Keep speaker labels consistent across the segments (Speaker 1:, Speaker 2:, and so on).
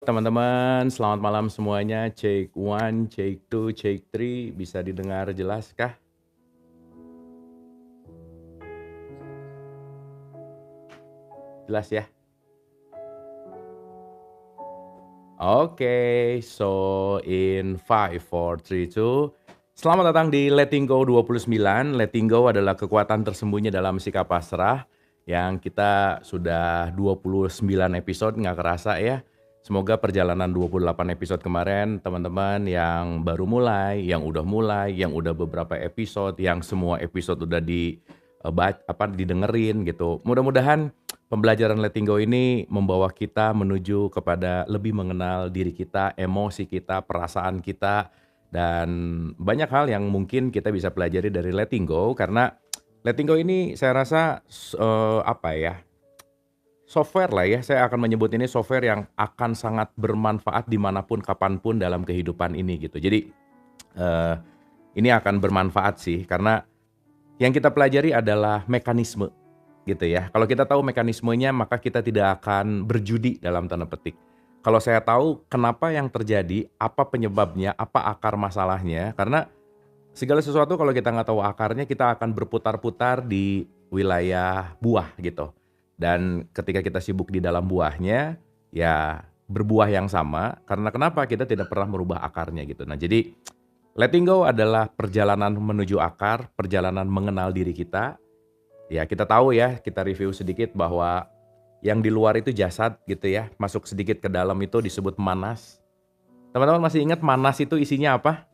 Speaker 1: teman-teman, selamat malam semuanya. Cek one, cek two, cek three. Bisa didengar jelas kah? Jelas ya? Oke, so in 5, 4, 3, 2. Selamat datang di Letting Go 29. Letting Go adalah kekuatan tersembunyi dalam sikap pasrah yang kita sudah 29 episode, nggak kerasa ya. Semoga perjalanan 28 episode kemarin, teman-teman yang baru mulai, yang udah beberapa episode, yang semua episode udah didengerin gitu. Mudah-mudahan pembelajaran Letting Go ini membawa kita menuju kepada lebih mengenal diri kita, emosi kita, perasaan kita, dan banyak hal yang mungkin kita bisa pelajari dari Letting Go karena Letting Go ini saya rasa software lah ya, saya akan menyebut ini software yang akan sangat bermanfaat dimanapun, kapanpun dalam kehidupan ini gitu. Jadi eh, ini akan bermanfaat sih karena yang kita pelajari adalah mekanisme gitu ya. Kalau kita tahu mekanismenya maka kita tidak akan berjudi dalam tanda petik. Kalau saya tahu kenapa yang terjadi, apa penyebabnya, apa akar masalahnya, karena segala sesuatu kalau kita nggak tahu akarnya kita akan berputar-putar di wilayah buah gitu. Dan ketika kita sibuk di dalam buahnya, ya berbuah yang sama, karena kenapa kita tidak pernah merubah akarnya gitu. Nah jadi letting go adalah perjalanan menuju akar, perjalanan mengenal diri kita. Ya kita tahu ya, kita review sedikit bahwa yang di luar itu jasad gitu ya, masuk sedikit ke dalam itu disebut manas. Teman-teman masih ingat manas itu isinya apa?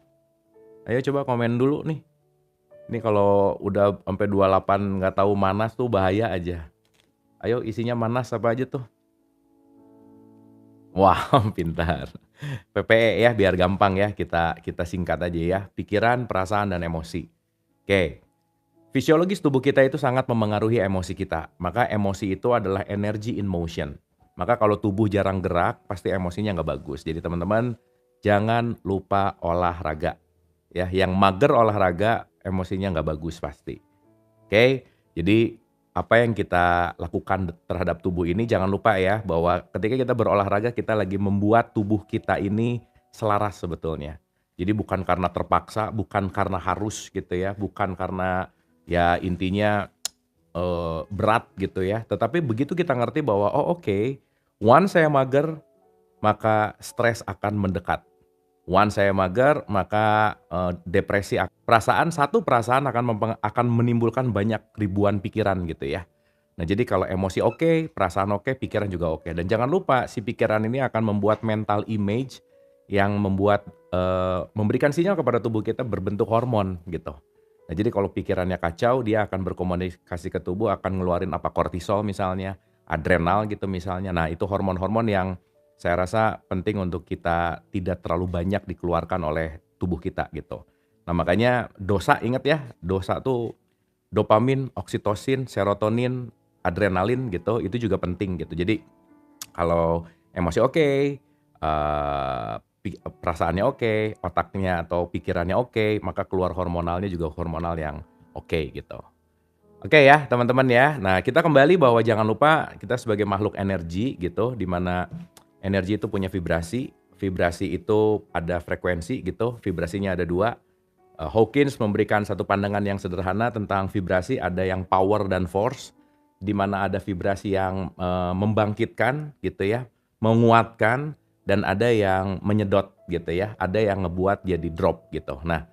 Speaker 1: Ayo coba komen dulu nih. Ini kalau udah sampai 28 nggak tahu manas tuh bahaya aja. Ayo isinya manas apa aja tuh? Wah, pintar. PPE ya biar gampang ya, kita singkat aja ya. Pikiran, perasaan, dan emosi. Oke. Fisiologis tubuh kita itu sangat memengaruhi emosi kita. Maka emosi itu adalah energy in motion. Maka kalau tubuh jarang gerak, pasti emosinya nggak bagus. Jadi teman-teman jangan lupa olahraga. Ya, yang mager olahraga emosinya nggak bagus pasti. Oke, jadi apa yang kita lakukan terhadap tubuh ini jangan lupa ya bahwa ketika kita berolahraga kita lagi membuat tubuh kita ini selaras sebetulnya. Jadi bukan karena terpaksa, bukan karena harus gitu ya, bukan karena ya intinya berat gitu ya. Tetapi begitu kita ngerti bahwa oh oke, once saya mager maka stres akan mendekat. Once saya mager, maka satu perasaan akan menimbulkan banyak ribuan pikiran gitu ya. Nah jadi kalau emosi oke, perasaan oke, pikiran juga oke. Dan jangan lupa si pikiran ini akan membuat mental image yang memberikan sinyal kepada tubuh kita berbentuk hormon gitu. Nah jadi kalau pikirannya kacau, dia akan berkomunikasi ke tubuh, akan ngeluarin kortisol misalnya, adrenal gitu misalnya. Nah itu hormon-hormon yang saya rasa penting untuk kita tidak terlalu banyak dikeluarkan oleh tubuh kita gitu. Nah makanya dosa, ingat ya, dosa tuh dopamin, oksitosin, serotonin, adrenalin gitu, itu juga penting gitu. Jadi kalau emosi oke, perasaannya oke, otaknya atau pikirannya oke, maka keluar hormonalnya juga hormonal yang oke gitu. Oke ya teman-teman ya. Nah kita kembali bahwa jangan lupa kita sebagai makhluk energi gitu, di mana energi itu punya vibrasi. Vibrasi itu ada frekuensi gitu, vibrasinya ada dua. Hawkins memberikan satu pandangan yang sederhana tentang vibrasi, ada yang power dan force, di mana ada vibrasi yang membangkitkan gitu ya, menguatkan, dan ada yang menyedot gitu ya, ada yang ngebuat jadi drop gitu. Nah,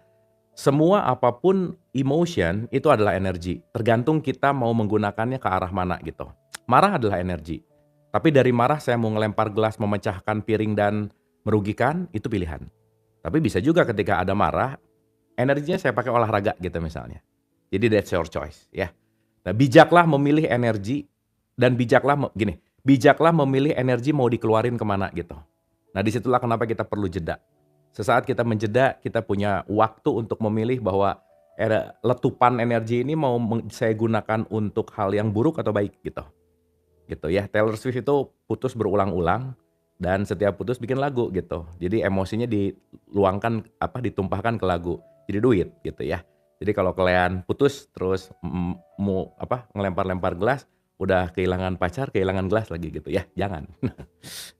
Speaker 1: semua apapun emotion itu adalah energi, tergantung kita mau menggunakannya ke arah mana gitu. Marah adalah energi, tapi dari marah saya mau ngelempar gelas, memecahkan piring dan merugikan, itu pilihan. Tapi bisa juga ketika ada marah, energinya saya pakai olahraga gitu misalnya. Jadi that's your choice ya. Nah, bijaklah memilih energi dan bijaklah memilih energi mau dikeluarin kemana gitu. Nah disitulah kenapa kita perlu jeda. Sesaat kita menjeda, kita punya waktu untuk memilih bahwa letupan energi ini mau saya gunakan untuk hal yang buruk atau baik gitu. Gitu ya. Taylor Swift itu putus berulang-ulang dan setiap putus bikin lagu gitu. Jadi emosinya ditumpahkan ke lagu. Jadi duit gitu ya. Jadi kalau kalian putus terus ngelempar-lempar gelas, udah kehilangan pacar, kehilangan gelas lagi gitu ya. Jangan.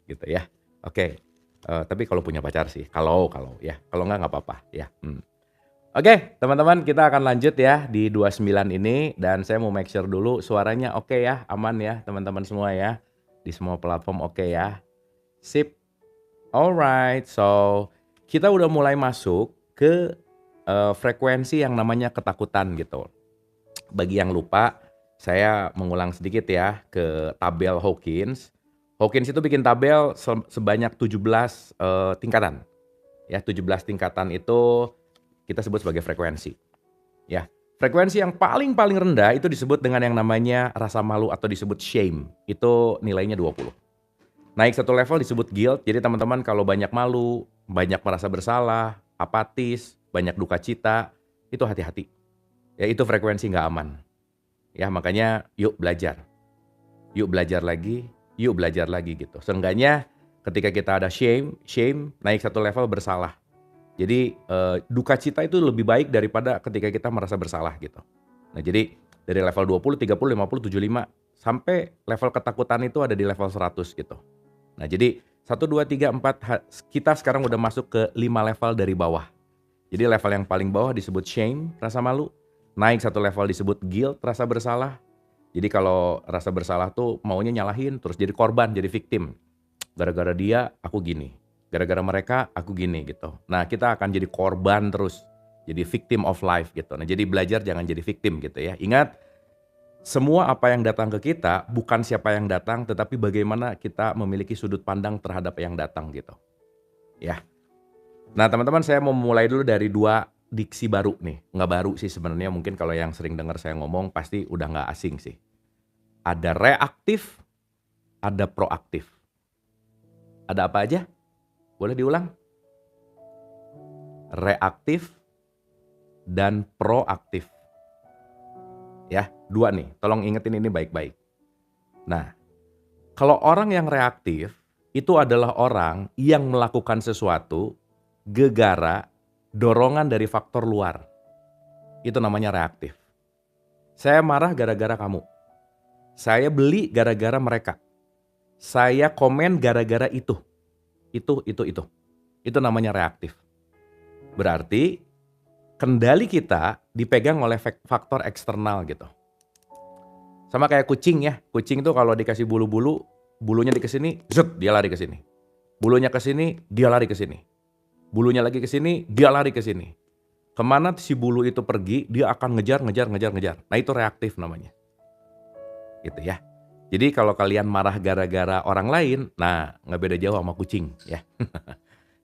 Speaker 1: Gitu ya. Oke, tapi kalau punya pacar sih, kalau ya, kalau nggak apa-apa ya, Oke, teman-teman kita akan lanjut ya di 29 ini dan saya mau make sure dulu suaranya oke ya, aman ya teman-teman semua ya, di semua platform oke ya. Sip, alright. So, kita udah mulai masuk ke, frekuensi yang namanya ketakutan gitu. Bagi yang lupa, saya mengulang sedikit ya ke tabel Hawkins. Hawkins itu bikin tabel sebanyak 17, tingkatan. Ya, 17 tingkatan itu kita sebut sebagai frekuensi, ya. Frekuensi yang paling rendah itu disebut dengan yang namanya rasa malu atau disebut shame, itu nilainya 20. Naik satu level disebut guilt, jadi teman-teman kalau banyak malu, banyak merasa bersalah, apatis, banyak duka cita, itu hati-hati. Ya itu frekuensi nggak aman. Ya makanya yuk belajar lagi gitu. Seenggaknya ketika kita ada shame naik satu level bersalah. Jadi duka cita itu lebih baik daripada ketika kita merasa bersalah gitu. Nah jadi dari level 20, 30, 50, 75 sampai level ketakutan itu ada di level 100 gitu. Nah jadi 1, 2, 3, 4 kita sekarang udah masuk ke 5 level dari bawah. Jadi level yang paling bawah disebut shame, rasa malu. Naik satu level disebut guilt, rasa bersalah. Jadi kalau rasa bersalah tuh maunya nyalahin, terus jadi korban, jadi victim. Gara-gara dia aku gini, gara-gara mereka aku gini gitu. Nah kita akan jadi korban terus, jadi victim of life gitu. Nah jadi belajar jangan jadi victim gitu ya. Ingat, semua apa yang datang ke kita bukan siapa yang datang, tetapi bagaimana kita memiliki sudut pandang terhadap yang datang gitu. Ya. Nah teman-teman saya mau mulai dulu dari 2 diksi baru nih. Nggak baru sih sebenarnya, mungkin kalau yang sering dengar saya ngomong pasti udah nggak asing sih. Ada reaktif, ada proaktif. Ada apa aja? Boleh diulang? Reaktif dan proaktif. Ya, 2 nih, tolong ingetin ini baik-baik. Nah, kalau orang yang reaktif, itu adalah orang yang melakukan sesuatu gegara dorongan dari faktor luar. Itu namanya reaktif. Saya marah gara-gara kamu. Saya beli gara-gara mereka. Saya komen gara-gara itu. Itu. Itu namanya reaktif. Berarti kendali kita dipegang oleh faktor eksternal gitu. Sama kayak kucing ya. Kucing tuh kalau dikasih bulu-bulu, bulunya di kesini, zut, dia lari ke sini. Bulunya ke sini, dia lari ke sini. Bulunya lagi ke sini, dia lari ke sini. Kemana si bulu itu pergi, dia akan ngejar. Nah itu reaktif namanya. Gitu ya. Jadi kalau kalian marah gara-gara orang lain, nah nggak beda jauh sama kucing ya.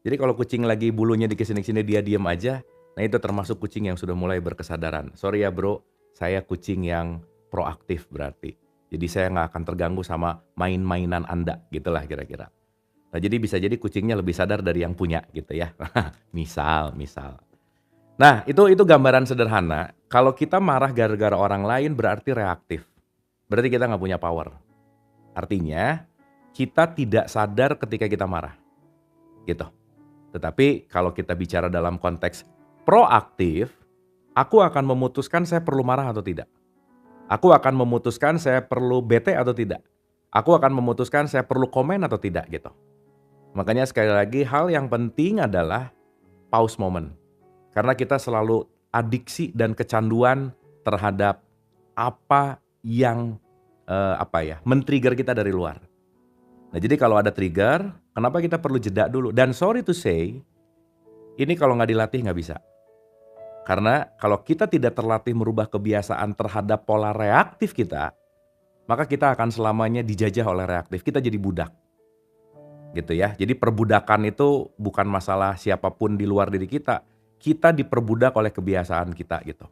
Speaker 1: Jadi kalau kucing lagi bulunya di kesini-sini dia diem aja, nah itu termasuk kucing yang sudah mulai berkesadaran. Sorry ya bro, saya kucing yang proaktif berarti. Jadi saya nggak akan terganggu sama main-mainan Anda, gitulah kira-kira. Nah jadi bisa jadi kucingnya lebih sadar dari yang punya gitu ya. misal. Nah itu gambaran sederhana. Kalau kita marah gara-gara orang lain berarti reaktif. Berarti kita nggak punya power. Artinya kita tidak sadar ketika kita marah. Gitu. Tetapi kalau kita bicara dalam konteks proaktif, aku akan memutuskan saya perlu marah atau tidak. Aku akan memutuskan saya perlu bete atau tidak. Aku akan memutuskan saya perlu komen atau tidak gitu. Makanya sekali lagi hal yang penting adalah pause moment. Karena kita selalu adiksi dan kecanduan terhadap apa yang men-trigger kita dari luar. Nah jadi kalau ada trigger, kenapa kita perlu jeda dulu? Dan sorry to say, ini kalau nggak dilatih nggak bisa. Karena kalau kita tidak terlatih merubah kebiasaan terhadap pola reaktif kita, maka kita akan selamanya dijajah oleh reaktif. Kita jadi budak. Gitu ya. Jadi perbudakan itu bukan masalah siapapun di luar diri kita. Kita diperbudak oleh kebiasaan kita gitu.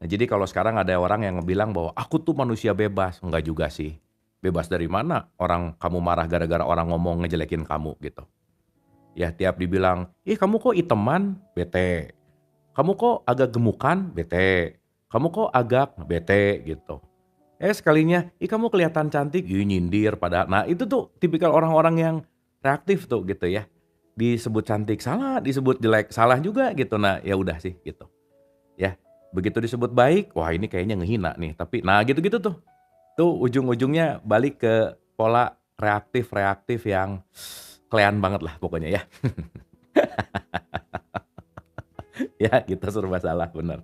Speaker 1: Nah jadi kalau sekarang ada orang yang bilang bahwa aku tuh manusia bebas. Enggak juga sih. Bebas dari mana? Orang kamu marah gara-gara orang ngomong ngejelekin kamu gitu. Ya tiap dibilang, ih kamu kok iteman? Bete. Kamu kok agak gemukan? Bete. Kamu kok agak bete gitu. Sekalinya, ih kamu kelihatan cantik, ih nyindir pada. Nah itu tuh tipikal orang-orang yang reaktif tuh gitu ya. Disebut cantik salah, disebut jelek salah juga gitu. Nah ya udah sih gitu. Ya, begitu disebut baik, wah ini kayaknya ngehina nih. Tapi nah gitu-gitu tuh. Tuh ujung-ujungnya balik ke pola reaktif yang Kelean banget lah pokoknya ya. Ya, kita serba salah, bener.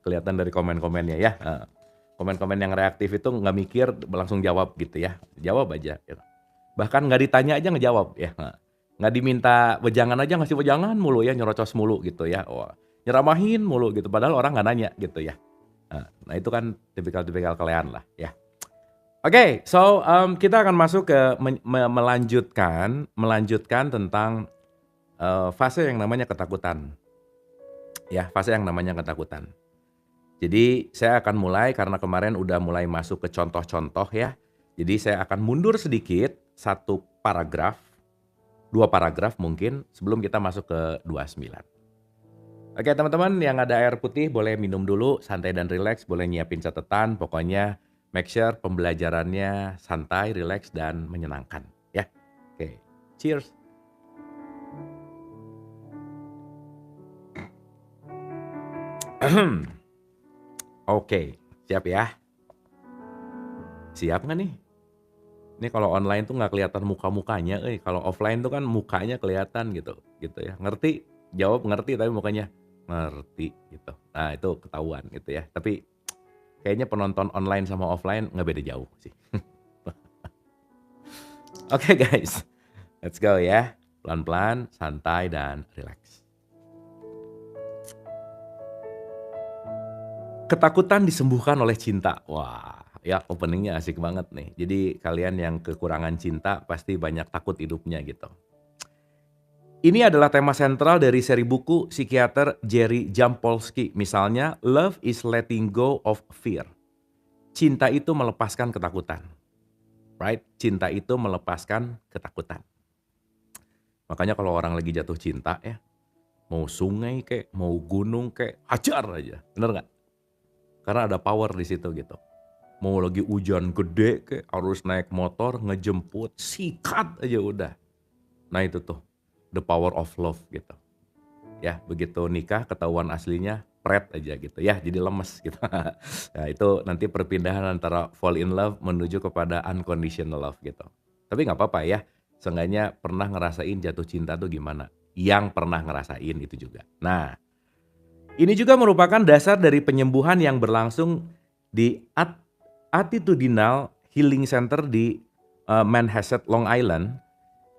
Speaker 1: Kelihatan dari komen-komennya ya, heeh. Komen-komen yang reaktif itu nggak mikir, langsung jawab gitu ya, jawab aja gitu. Bahkan nggak ditanya aja ngejawab ya, heeh. Nggak diminta wejangan aja ngasih wejangan mulu ya, nyerocos mulu gitu ya, wah, nyeramahin mulu gitu, padahal orang nggak nanya gitu ya. Nah itu kan tipikal-tipikal kalian lah ya. Oke, so, kita akan masuk ke melanjutkan tentang, fase yang namanya ketakutan, ya, fase yang namanya ketakutan. Jadi saya akan mulai karena kemarin udah mulai masuk ke contoh-contoh ya. Jadi saya akan mundur sedikit, satu paragraf, 2 paragraf mungkin sebelum kita masuk ke 29. Oke teman-teman yang ada air putih boleh minum dulu, santai dan rileks, boleh nyiapin catatan, pokoknya make sure pembelajarannya santai, rileks, dan menyenangkan ya. Oke, cheers. Oke, siap ya? Siap nggak nih? Ini kalau online tuh nggak kelihatan muka-mukanya, kalau offline tuh kan mukanya kelihatan gitu ya. Ngerti? Jawab ngerti tapi mukanya ngerti gitu. Nah itu ketahuan gitu ya. Tapi kayaknya penonton online sama offline nggak beda jauh sih. Oke guys, let's go ya. Pelan-pelan, santai dan rileks. Ketakutan disembuhkan oleh cinta. Wah, ya openingnya asik banget nih. Jadi kalian yang kekurangan cinta pasti banyak takut hidupnya gitu. Ini adalah tema sentral dari seri buku psikiater Jerry Jampolsky. Misalnya, Love is letting go of fear. Cinta itu melepaskan ketakutan. Right? Cinta itu melepaskan ketakutan. Makanya kalau orang lagi jatuh cinta ya, mau sungai kek, mau gunung kek, hajar aja. Bener nggak? Karena ada power di situ gitu. Mau lagi hujan gede kek, harus naik motor, ngejemput, sikat aja udah. Nah itu tuh, the power of love gitu. Ya, begitu nikah ketahuan aslinya pret aja gitu ya, jadi lemes gitu. Nah itu nanti perpindahan antara fall in love menuju kepada unconditional love gitu. Tapi nggak apa-apa ya, seenggaknya pernah ngerasain jatuh cinta tuh gimana. Yang pernah ngerasain itu juga. Nah, ini juga merupakan dasar dari penyembuhan yang berlangsung di Attitudinal Healing Center di Manhasset, Long Island,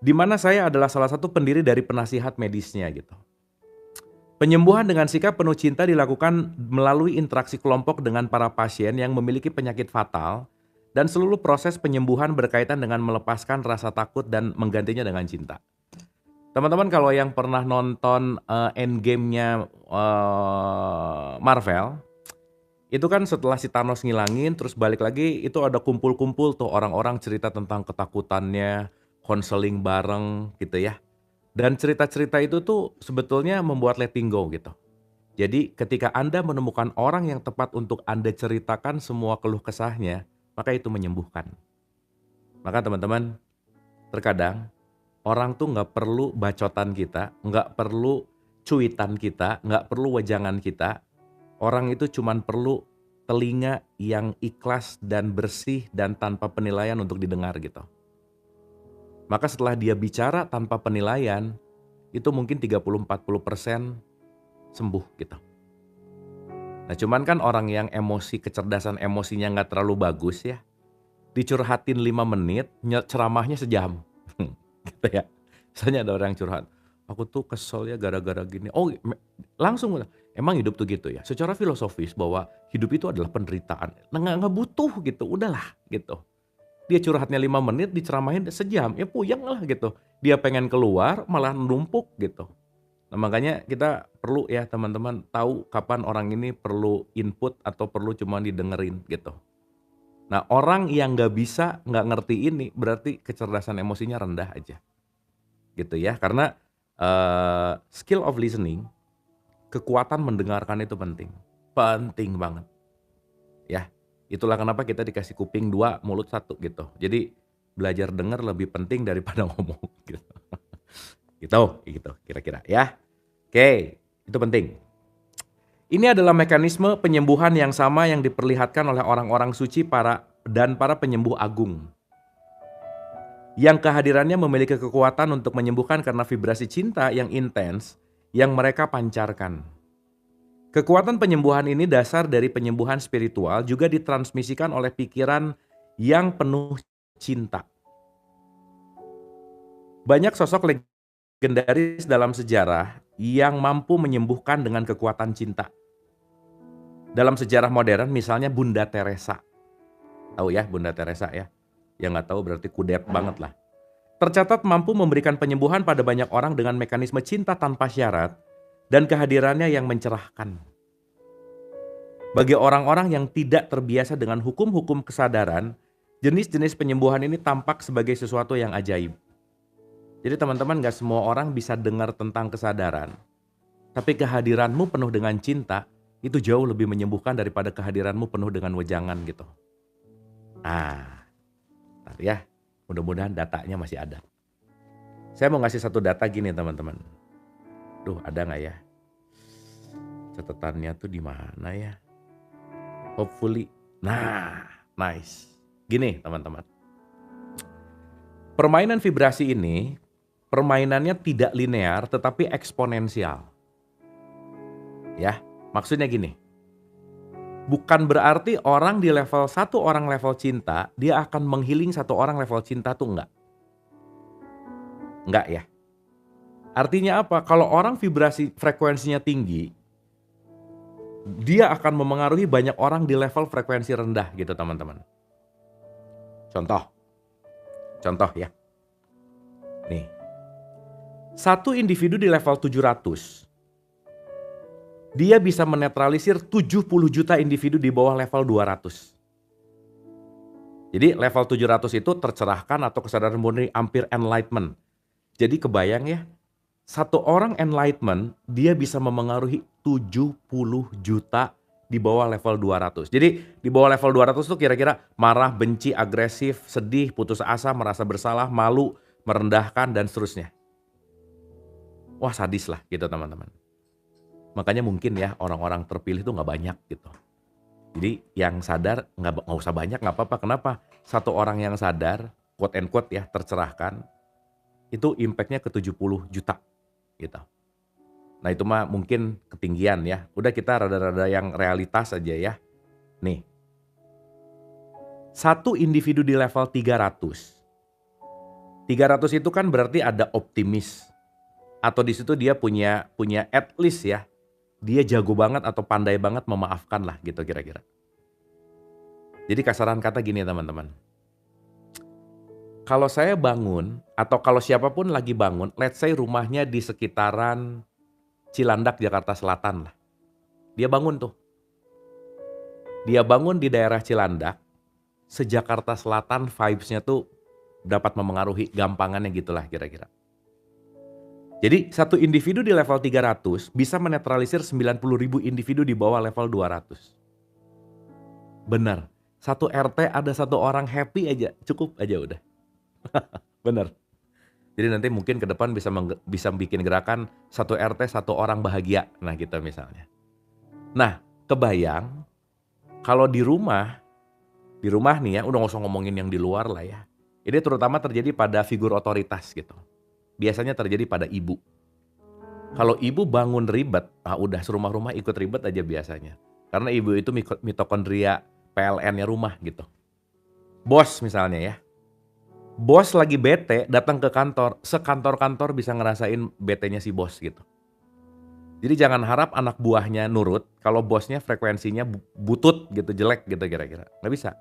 Speaker 1: di mana saya adalah salah satu pendiri dari penasihat medisnya gitu. Penyembuhan dengan sikap penuh cinta dilakukan melalui interaksi kelompok dengan para pasien yang memiliki penyakit fatal dan seluruh proses penyembuhan berkaitan dengan melepaskan rasa takut dan menggantinya dengan cinta. Teman-teman kalau yang pernah nonton Endgame-nya Marvel, itu kan setelah si Thanos ngilangin terus balik lagi itu ada kumpul-kumpul tuh orang-orang cerita tentang ketakutannya, konseling bareng gitu ya. Dan cerita-cerita itu tuh sebetulnya membuat letting go gitu. Jadi ketika Anda menemukan orang yang tepat untuk Anda ceritakan semua keluh kesahnya, maka itu menyembuhkan. Maka teman-teman, terkadang orang tuh nggak perlu bacotan kita, nggak perlu cuitan kita, nggak perlu wejangan kita. Orang itu cuman perlu telinga yang ikhlas dan bersih dan tanpa penilaian untuk didengar gitu. Maka setelah dia bicara tanpa penilaian, itu mungkin 30-40% sembuh gitu. Nah cuman kan orang yang emosi, kecerdasan emosinya nggak terlalu bagus ya, dicurhatin 5 menit, ceramahnya sejam. Gitu ya. Misalnya ada orang yang curhat, aku tuh kesel ya gara-gara gini. Oh langsung, emang hidup tuh gitu ya? Secara filosofis bahwa hidup itu adalah penderitaan. Nah nggak butuh gitu, udahlah gitu. Dia curhatnya 5 menit, diceramahin sejam, ya puyeng lah gitu. Dia pengen keluar, malah numpuk gitu. Nah makanya kita perlu ya teman-teman tahu kapan orang ini perlu input atau perlu cuma didengerin gitu. Nah orang yang nggak bisa, nggak ngerti ini berarti kecerdasan emosinya rendah aja. Gitu ya, karena skill of listening, kekuatan mendengarkan itu penting. Penting banget. Ya. Itulah kenapa kita dikasih kuping 2, mulut 1 gitu. Jadi belajar dengar lebih penting daripada ngomong gitu. Gitu kira-kira ya. Oke, itu penting. Ini adalah mekanisme penyembuhan yang sama yang diperlihatkan oleh orang-orang suci para penyembuh agung. yang kehadirannya memiliki kekuatan untuk menyembuhkan karena vibrasi cinta yang intens yang mereka pancarkan. Kekuatan penyembuhan ini dasar dari penyembuhan spiritual juga ditransmisikan oleh pikiran yang penuh cinta. Banyak sosok legendaris dalam sejarah yang mampu menyembuhkan dengan kekuatan cinta. Dalam sejarah modern misalnya Bunda Teresa. Tahu ya Bunda Teresa ya? Yang nggak tahu berarti kudet banget lah. Tercatat mampu memberikan penyembuhan pada banyak orang dengan mekanisme cinta tanpa syarat dan kehadirannya yang mencerahkan. Bagi orang-orang yang tidak terbiasa dengan hukum-hukum kesadaran, jenis-jenis penyembuhan ini tampak sebagai sesuatu yang ajaib. Jadi teman-teman gak semua orang bisa dengar tentang kesadaran. Tapi kehadiranmu penuh dengan cinta, itu jauh lebih menyembuhkan daripada kehadiranmu penuh dengan wejangan gitu. Ntar ya, mudah-mudahan datanya masih ada. Saya mau ngasih satu data gini teman-teman. Duh, ada gak ya? Catatannya tuh di mana ya? Hopefully. Nah, nice. Gini teman-teman. Permainan vibrasi ini, permainannya tidak linear tetapi eksponensial. Ya, maksudnya gini. Bukan berarti orang di level 1 orang level cinta, dia akan menghealing 1 orang level cinta tuh enggak. Enggak ya. Artinya apa? Kalau orang vibrasi frekuensinya tinggi, dia akan memengaruhi banyak orang di level frekuensi rendah gitu teman-teman. Contoh ya. Nih. Satu individu di level 700, dia bisa menetralisir 70 juta individu di bawah level 200. Jadi level 700 itu tercerahkan atau kesadaran murni hampir enlightenment. Jadi kebayang ya, satu orang enlightenment, dia bisa memengaruhi 70 juta di bawah level 200. Jadi di bawah level 200 tuh kira-kira marah, benci, agresif, sedih, putus asa, merasa bersalah, malu, merendahkan, dan seterusnya. Wah sadis lah gitu teman-teman. Makanya mungkin ya orang-orang terpilih tuh gak banyak gitu. Jadi yang sadar gak usah banyak gak apa-apa. Kenapa? Satu orang yang sadar, quote and quote ya, tercerahkan, itu impactnya ke 70 juta. Gitu. Nah itu mah mungkin ketinggian ya. Udah kita rada-rada yang realitas aja ya. Nih. Satu individu di level 300. 300 itu kan berarti ada optimis. Atau di situ dia punya at least ya. Dia jago banget atau pandai banget memaafkan lah gitu kira-kira. Jadi kasaran kata gini teman-teman. Kalau saya bangun, atau kalau siapapun lagi bangun, let's say rumahnya di sekitaran Cilandak, Jakarta Selatan lah. Dia bangun tuh. Dia bangun di daerah Cilandak, se-Jakarta Selatan vibes-nya tuh dapat memengaruhi gampangannya gitulah kira-kira. Jadi satu individu di level 300 bisa menetralisir 90.000 individu di bawah level 200. Benar, satu RT ada satu orang happy aja, cukup aja udah. Bener. Jadi nanti mungkin ke depan bisa bikin gerakan satu RT satu orang bahagia. Nah gitu misalnya. Nah kebayang kalau di rumah nih ya, udah gak usah ngomongin yang di luar lah ya. Ini terutama terjadi pada figur otoritas gitu. Biasanya terjadi pada ibu. Kalau ibu bangun ribet, udah serumah-rumah ikut ribet aja biasanya. Karena ibu itu mitokondria PLN-nya rumah gitu. Bos misalnya ya. Bos lagi bete datang ke kantor, sekantor-kantor bisa ngerasain betenya si bos gitu. Jadi jangan harap anak buahnya nurut kalau bosnya frekuensinya butut gitu, jelek gitu kira-kira. Nggak bisa.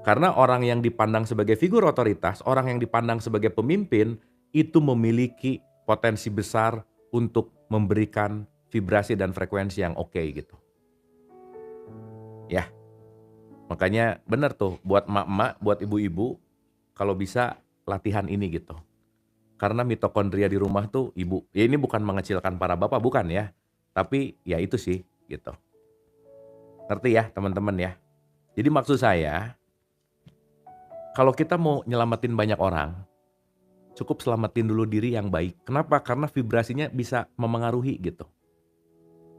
Speaker 1: Karena orang yang dipandang sebagai figur otoritas, orang yang dipandang sebagai pemimpin, itu memiliki potensi besar untuk memberikan vibrasi dan frekuensi yang oke gitu. Ya, makanya bener tuh buat emak-emak, buat ibu-ibu, kalau bisa latihan ini gitu. Karena mitokondria di rumah tuh ibu. Ya ini bukan mengecilkan para bapak, bukan ya. Tapi ya itu sih gitu. Ngerti ya teman-teman ya. Jadi maksud saya, kalau kita mau nyelamatin banyak orang, cukup selamatin dulu diri yang baik. Kenapa? Karena vibrasinya bisa memengaruhi gitu.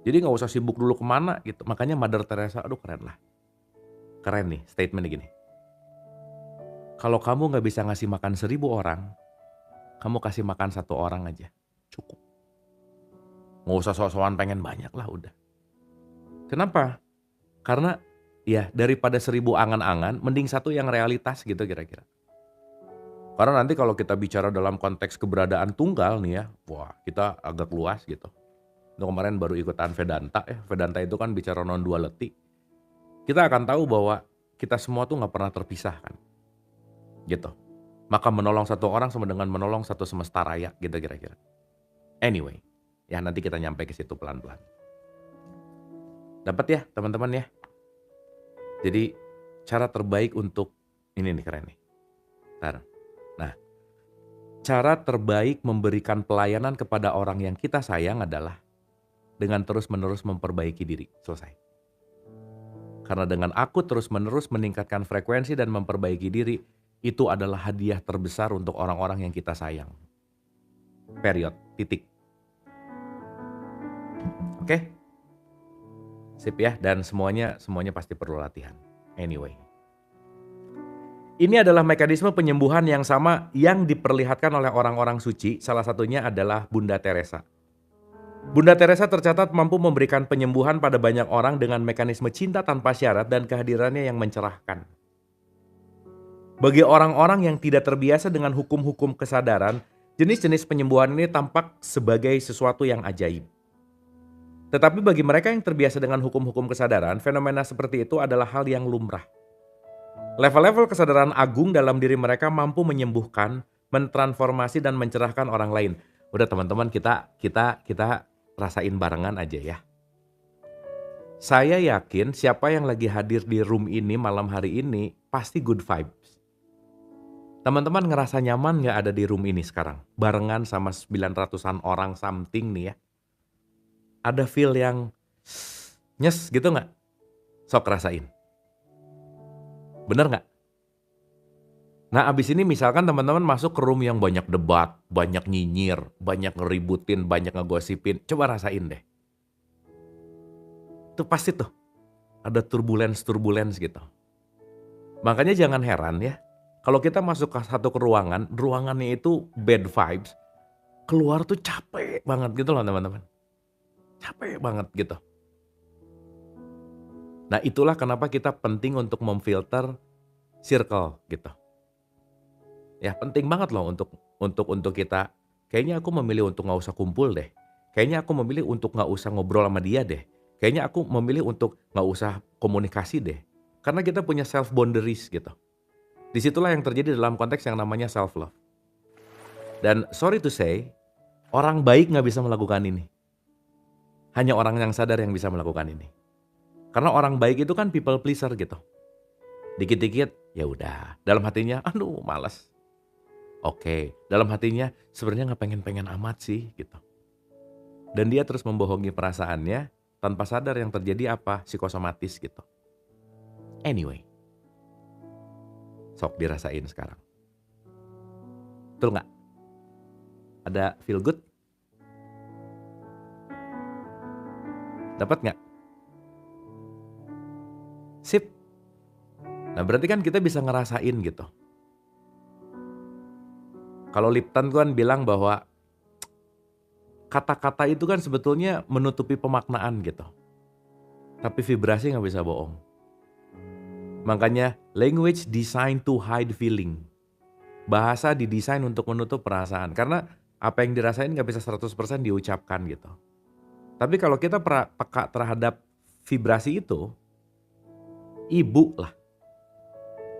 Speaker 1: Jadi gak usah sibuk dulu kemana gitu. Makanya Mother Teresa, aduh keren lah. Keren nih statementnya gini. Kalau kamu nggak bisa ngasih makan 1.000 orang, kamu kasih makan 1 orang aja, cukup. Nggak usah sok-sokan pengen banyak lah udah. Kenapa? Karena ya daripada 1.000 angan-angan, mending satu yang realitas gitu kira-kira. Karena nanti kalau kita bicara dalam konteks keberadaan tunggal nih ya, wah kita agak luas gitu. Itu kemarin baru ikutan Vedanta ya, Vedanta itu kan bicara non-duality. Kita akan tahu bahwa kita semua tuh nggak pernah terpisahkan, gitu. Maka menolong 1 orang sama dengan menolong satu semesta raya gitu kira-kira. Anyway, ya nanti kita nyampe ke situ pelan-pelan. Dapat ya teman-teman ya? Jadi cara terbaik untuk, ini nih keren nih. Ntar. Nah, cara terbaik memberikan pelayanan kepada orang yang kita sayang adalah dengan terus-menerus memperbaiki diri. Selesai. Karena dengan aku terus-menerus meningkatkan frekuensi dan memperbaiki diri, itu adalah hadiah terbesar untuk orang-orang yang kita sayang. Period. Titik. Oke? Sip ya, dan semuanya pasti perlu latihan. Anyway. Ini adalah mekanisme penyembuhan yang sama yang diperlihatkan oleh orang-orang suci, salah satunya adalah Bunda Teresa. Bunda Teresa tercatat mampu memberikan penyembuhan pada banyak orang dengan mekanisme cinta tanpa syarat dan kehadirannya yang mencerahkan. Bagi orang-orang yang tidak terbiasa dengan hukum-hukum kesadaran, jenis-jenis penyembuhan ini tampak sebagai sesuatu yang ajaib. Tetapi bagi mereka yang terbiasa dengan hukum-hukum kesadaran, fenomena seperti itu adalah hal yang lumrah. Level-level kesadaran agung dalam diri mereka mampu menyembuhkan, mentransformasi dan mencerahkan orang lain. Udah teman-teman, kita rasain barengan aja ya. Saya yakin siapa yang lagi hadir di room ini malam hari ini pasti good vibes. Teman-teman ngerasa nyaman gak ada di room ini sekarang? Barengan sama 900-an orang something nih ya. Ada feel yang nyes gitu gak? Sok rasain. Bener gak? Nah abis ini misalkan teman-teman masuk ke room yang banyak debat, banyak nyinyir, banyak ngeributin, banyak ngegosipin. Coba rasain deh. Itu pasti tuh ada turbulence gitu. Makanya jangan heran ya. Kalau kita masuk ke satu ruangannya itu bad vibes. Keluar tuh capek banget gitu loh teman-teman. Capek banget gitu. Nah itulah kenapa kita penting untuk memfilter circle gitu. Ya penting banget loh untuk kita. Kayaknya aku memilih untuk nggak usah kumpul deh. Kayaknya aku memilih untuk nggak usah ngobrol sama dia deh. Kayaknya aku memilih untuk nggak usah komunikasi deh. Karena kita punya self boundaries gitu. Disitulah yang terjadi dalam konteks yang namanya self love. Dan sorry to say, orang baik nggak bisa melakukan ini. Hanya orang yang sadar yang bisa melakukan ini. Karena orang baik itu kan people pleaser gitu. Dikit-dikit ya udah, dalam hatinya aduh malas. Oke, dalam hatinya sebenarnya nggak pengen-pengen amat sih gitu. Dan dia terus membohongi perasaannya tanpa sadar yang terjadi apa? Psikosomatis gitu. Anyway. Sok dirasain sekarang. Betul nggak? Ada feel good? Dapat nggak? Sip. Nah berarti kan kita bisa ngerasain gitu. Kalau Lipton kan bilang bahwa kata-kata itu kan sebetulnya menutupi pemaknaan gitu. Tapi vibrasi nggak bisa bohong. Makanya language designed to hide feeling. Bahasa didesain untuk menutup perasaan. Karena apa yang dirasain nggak bisa 100% diucapkan gitu. Tapi kalau kita peka terhadap vibrasi itu, ibu lah.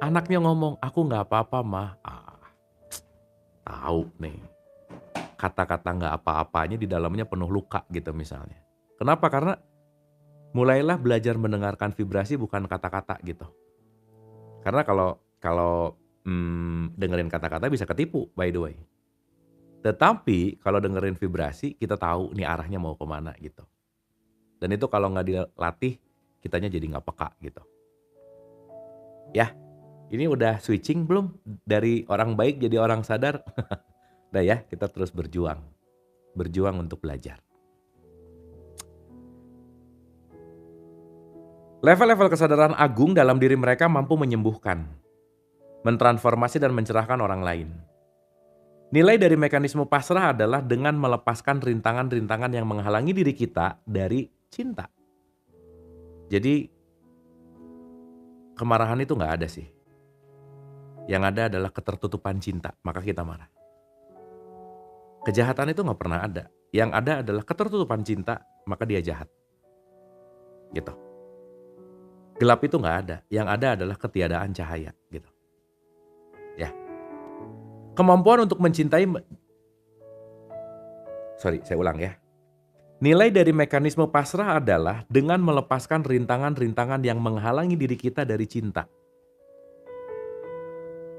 Speaker 1: Anaknya ngomong, aku nggak apa-apa mah. Tahu nih. Kata-kata nggak apa-apanya di dalamnya penuh luka gitu misalnya. Kenapa? Karena mulailah belajar mendengarkan vibrasi bukan kata-kata gitu. Karena kalau dengerin kata-kata bisa ketipu by the way. Tetapi kalau dengerin vibrasi kita tahu nih arahnya mau kemana gitu. Dan itu kalau nggak dilatih kitanya jadi nggak peka gitu. Ya, ini udah switching belum dari orang baik jadi orang sadar? Udah ya, kita terus berjuang untuk belajar. Level-level kesadaran agung dalam diri mereka mampu menyembuhkan, mentransformasi dan mencerahkan orang lain. Nilai dari mekanisme pasrah adalah dengan melepaskan rintangan-rintangan yang menghalangi diri kita dari cinta. Jadi kemarahan itu nggak ada sih. Yang ada adalah ketertutupan cinta, maka kita marah. Kejahatan itu nggak pernah ada. Yang ada adalah ketertutupan cinta, maka dia jahat. Gitu. Gelap itu nggak ada. Yang ada adalah ketiadaan cahaya. Gitu. Ya. Kemampuan untuk mencintai. Saya ulang ya. Nilai dari mekanisme pasrah adalah dengan melepaskan rintangan-rintangan yang menghalangi diri kita dari cinta.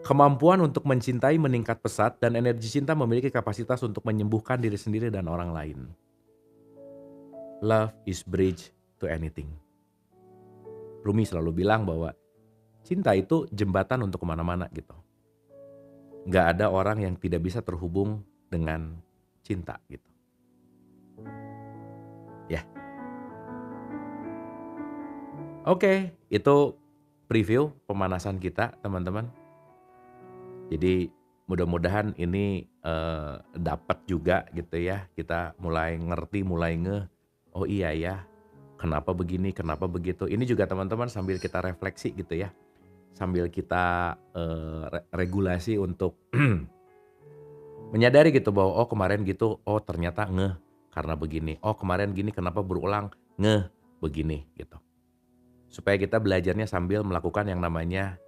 Speaker 1: Kemampuan untuk mencintai meningkat pesat dan energi cinta memiliki kapasitas untuk menyembuhkan diri sendiri dan orang lain. Love is bridge to anything. Rumi selalu bilang bahwa cinta itu jembatan untuk kemana-mana gitu. Gak ada orang yang tidak bisa terhubung dengan cinta gitu. Ya. Oke, itu preview pemanasan kita teman-teman. Jadi mudah-mudahan ini dapat juga gitu ya. Kita mulai ngerti, mulai oh iya ya, kenapa begini, kenapa begitu. Ini juga teman-teman sambil kita refleksi gitu ya. Sambil kita regulasi untuk menyadari gitu bahwa oh kemarin gitu, oh ternyata karena begini. Oh kemarin gini kenapa berulang begini gitu. Supaya kita belajarnya sambil melakukan yang namanya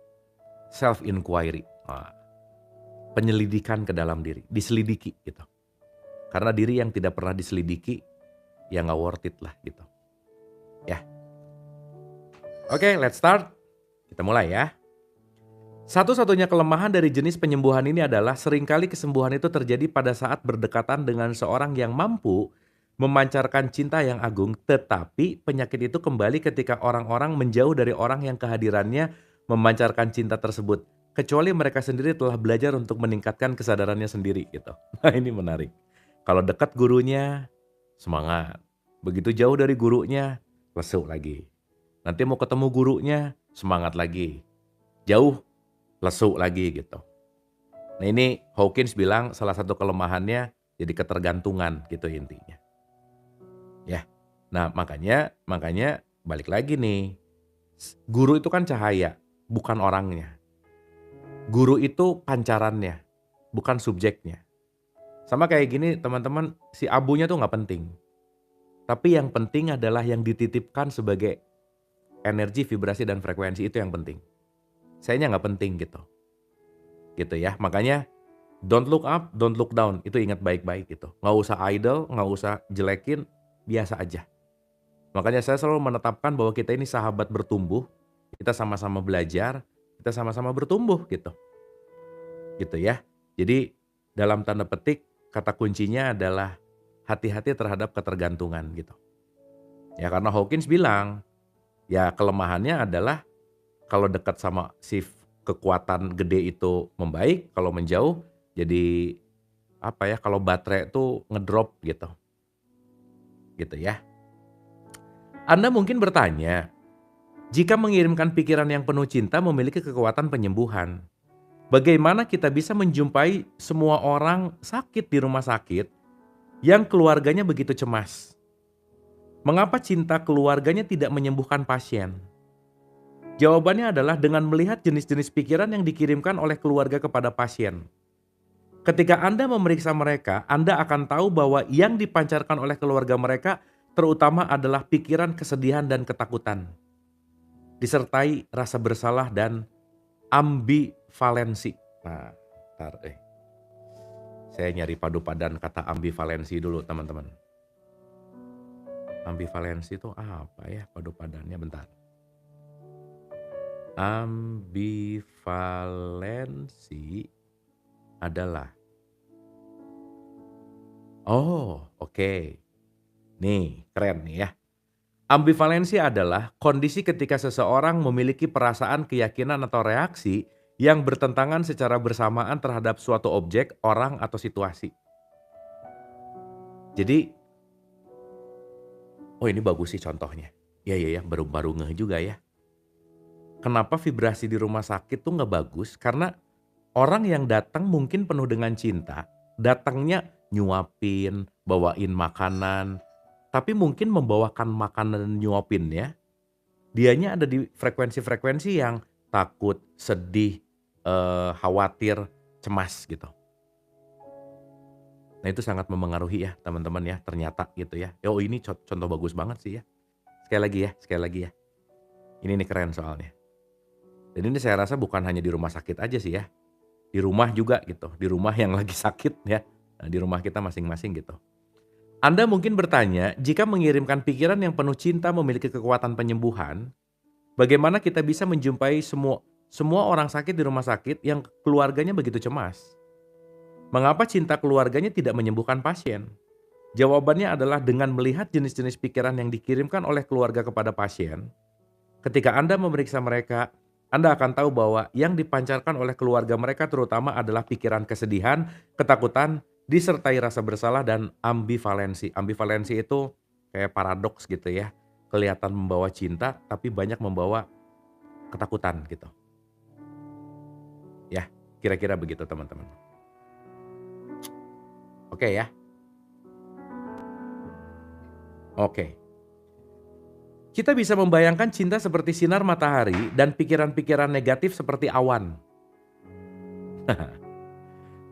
Speaker 1: self inquiry. Penyelidikan ke dalam diri, diselidiki gitu. Karena diri yang tidak pernah diselidiki, ya nggak worth it lah gitu. Ya. Oke, let's start. Kita mulai ya. Satu-satunya kelemahan dari jenis penyembuhan ini adalah seringkali kesembuhan itu terjadi pada saat berdekatan dengan seorang yang mampu memancarkan cinta yang agung, tetapi penyakit itu kembali ketika orang-orang menjauh dari orang yang kehadirannya memancarkan cinta tersebut. Kecuali mereka sendiri telah belajar untuk meningkatkan kesadarannya sendiri gitu. Nah ini menarik. Kalau dekat gurunya, semangat. Begitu jauh dari gurunya, lesu lagi. Nanti mau ketemu gurunya, semangat lagi. Jauh, lesu lagi gitu. Nah ini Hawkins bilang salah satu kelemahannya jadi ketergantungan gitu intinya. Ya, nah makanya balik lagi nih. Guru itu kan cahaya, bukan orangnya. Guru itu pancarannya, bukan subjeknya. Sama kayak gini teman-teman, si abunya tuh gak penting. Tapi yang penting adalah yang dititipkan sebagai energi, vibrasi, dan frekuensi itu yang penting. Sayanya gak penting gitu. Gitu ya, makanya don't look up, don't look down. Itu ingat baik-baik gitu. Gak usah idle, gak usah jelekin, biasa aja. Makanya saya selalu menetapkan bahwa kita ini sahabat bertumbuh. Kita sama-sama belajar, kita sama-sama bertumbuh gitu. Gitu ya. Jadi dalam tanda petik kata kuncinya adalah hati-hati terhadap ketergantungan gitu. Ya karena Hawkins bilang ya kelemahannya adalah kalau dekat sama si kekuatan gede itu membaik, kalau menjauh jadi kalau baterai itu ngedrop gitu. Gitu ya. Anda mungkin bertanya, jika mengirimkan pikiran yang penuh cinta memiliki kekuatan penyembuhan, bagaimana kita bisa menjumpai semua orang sakit di rumah sakit yang keluarganya begitu cemas? Mengapa cinta keluarganya tidak menyembuhkan pasien? Jawabannya adalah dengan melihat jenis-jenis pikiran yang dikirimkan oleh keluarga kepada pasien. Ketika Anda memeriksa mereka, Anda akan tahu bahwa yang dipancarkan oleh keluarga mereka terutama adalah pikiran kesedihan dan ketakutan, disertai rasa bersalah dan ambivalensi. Nah, saya nyari padu padan kata ambivalensi dulu teman-teman. Ambivalensi itu apa ya padu padannya, bentar. Ambivalensi adalah oke. Nih, keren nih ya. Ambivalensi adalah kondisi ketika seseorang memiliki perasaan, keyakinan, atau reaksi yang bertentangan secara bersamaan terhadap suatu objek, orang, atau situasi. Jadi, ini bagus sih contohnya. Ya, baru ngeh juga ya. Kenapa vibrasi di rumah sakit tuh nggak bagus? Karena orang yang datang mungkin penuh dengan cinta, datangnya nyuapin, bawain makanan, tapi mungkin membawakan makanan dan nyuapinnya, dianya ada di frekuensi-frekuensi yang takut, sedih, khawatir, cemas gitu. Nah itu sangat memengaruhi ya teman-teman ya, ternyata gitu ya. Oh ini contoh bagus banget sih ya. Sekali lagi ya. Ini nih keren soalnya. Dan ini saya rasa bukan hanya di rumah sakit aja sih ya. Di rumah juga gitu, di rumah yang lagi sakit ya, di rumah kita masing-masing gitu. Anda mungkin bertanya, jika mengirimkan pikiran yang penuh cinta memiliki kekuatan penyembuhan, bagaimana kita bisa menjumpai semua orang sakit di rumah sakit yang keluarganya begitu cemas? Mengapa cinta keluarganya tidak menyembuhkan pasien? Jawabannya adalah dengan melihat jenis-jenis pikiran yang dikirimkan oleh keluarga kepada pasien. Ketika Anda memeriksa mereka, Anda akan tahu bahwa yang dipancarkan oleh keluarga mereka terutama adalah pikiran kesedihan, ketakutan, disertai rasa bersalah dan ambivalensi. Ambivalensi itu kayak paradoks gitu ya. Kelihatan membawa cinta tapi banyak membawa ketakutan gitu. Ya, kira-kira begitu teman-teman. Oke ya. Oke. Kita bisa membayangkan cinta seperti sinar matahari dan pikiran-pikiran negatif seperti awan.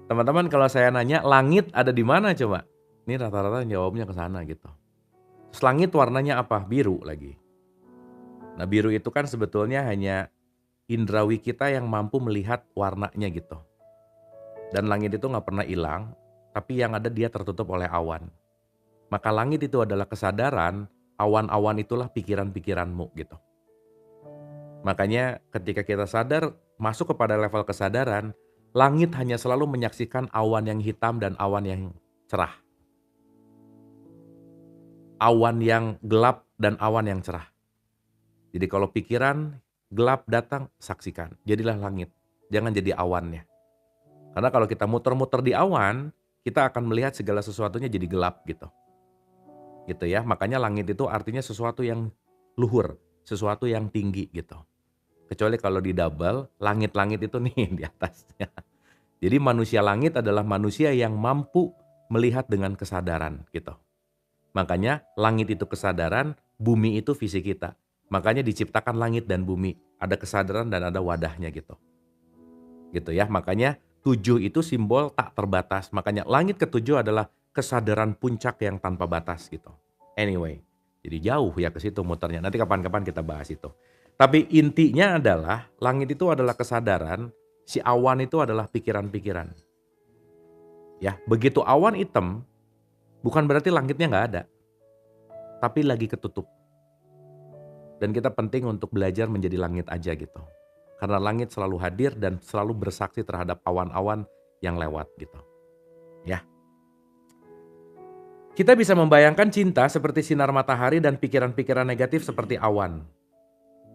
Speaker 1: Teman-teman kalau saya nanya langit ada di mana coba? Ini rata-rata jawabnya ke sana gitu. Terus langit warnanya apa? Biru lagi. Nah biru itu kan sebetulnya hanya indrawi kita yang mampu melihat warnanya gitu. Dan langit itu nggak pernah hilang, tapi yang ada dia tertutup oleh awan. Maka langit itu adalah kesadaran, awan-awan itulah pikiran-pikiranmu gitu. Makanya ketika kita sadar masuk kepada level kesadaran, langit hanya selalu menyaksikan awan yang hitam dan awan yang cerah. Awan yang gelap dan awan yang cerah. Jadi kalau pikiran gelap datang, saksikan. Jadilah langit, jangan jadi awannya. Karena kalau kita muter-muter di awan, kita akan melihat segala sesuatunya jadi gelap gitu. Gitu ya, makanya langit itu artinya sesuatu yang luhur, sesuatu yang tinggi gitu. Kecuali kalau di double, langit-langit itu nih di atasnya. Jadi manusia langit adalah manusia yang mampu melihat dengan kesadaran gitu. Makanya langit itu kesadaran, bumi itu visi kita. Makanya diciptakan langit dan bumi, ada kesadaran dan ada wadahnya gitu. Gitu ya, makanya 7 itu simbol tak terbatas. Makanya langit ketujuh adalah kesadaran puncak yang tanpa batas gitu. Anyway, jadi jauh ya ke situ muternya. Nanti kapan-kapan kita bahas itu. Tapi intinya adalah langit itu adalah kesadaran, si awan itu adalah pikiran-pikiran. Ya, begitu awan hitam, bukan berarti langitnya nggak ada, tapi lagi ketutup. Dan kita penting untuk belajar menjadi langit aja gitu. Karena langit selalu hadir dan selalu bersaksi terhadap awan-awan yang lewat gitu. Ya. Kita bisa membayangkan cinta seperti sinar matahari dan pikiran-pikiran negatif seperti awan.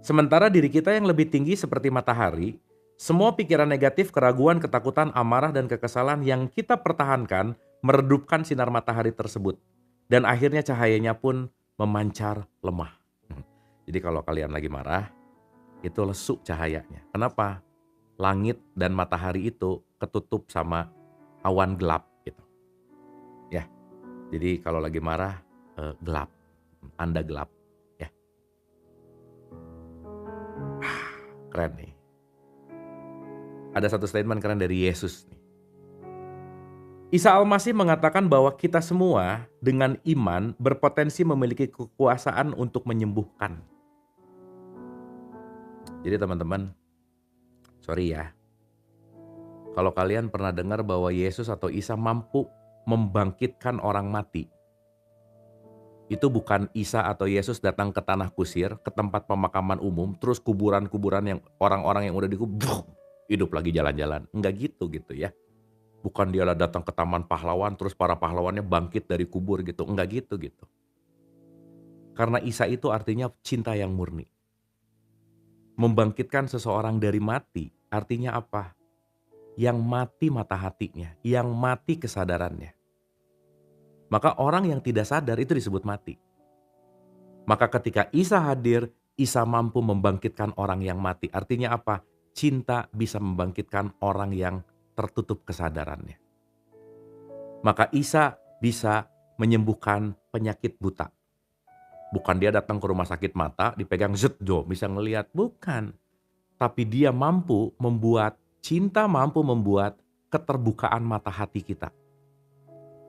Speaker 1: Sementara diri kita yang lebih tinggi seperti matahari, semua pikiran negatif, keraguan, ketakutan, amarah, dan kekesalan yang kita pertahankan meredupkan sinar matahari tersebut. Dan akhirnya cahayanya pun memancar lemah. Jadi kalau kalian lagi marah, itu lesu cahayanya. Kenapa? Langit dan matahari itu ketutup sama awan gelap gitu. Ya. Jadi kalau lagi marah gelap. Anda gelap ya. Keren nih. Ada satu statement keren dari Yesus nih. Isa Al-Masih mengatakan bahwa kita semua dengan iman berpotensi memiliki kekuasaan untuk menyembuhkan. Jadi teman-teman, sorry ya. Kalau kalian pernah dengar bahwa Yesus atau Isa mampu membangkitkan orang mati. Itu bukan Isa atau Yesus datang ke tanah kusir, ke tempat pemakaman umum, terus kuburan-kuburan yang orang-orang yang udah dikubur, hidup lagi jalan-jalan. Enggak gitu ya. Bukan dia datang ke taman pahlawan terus para pahlawannya bangkit dari kubur gitu. Enggak gitu. Karena Isa itu artinya cinta yang murni. Membangkitkan seseorang dari mati artinya apa? Yang mati mata hatinya, yang mati kesadarannya. Maka orang yang tidak sadar itu disebut mati. Maka ketika Isa hadir, Isa mampu membangkitkan orang yang mati. Artinya apa? Cinta bisa membangkitkan orang yang tertutup kesadarannya. Maka Isa bisa menyembuhkan penyakit buta. Bukan dia datang ke rumah sakit mata, dipegang zet do, bisa ngelihat. Bukan. Tapi dia mampu membuat, cinta mampu membuat keterbukaan mata hati kita.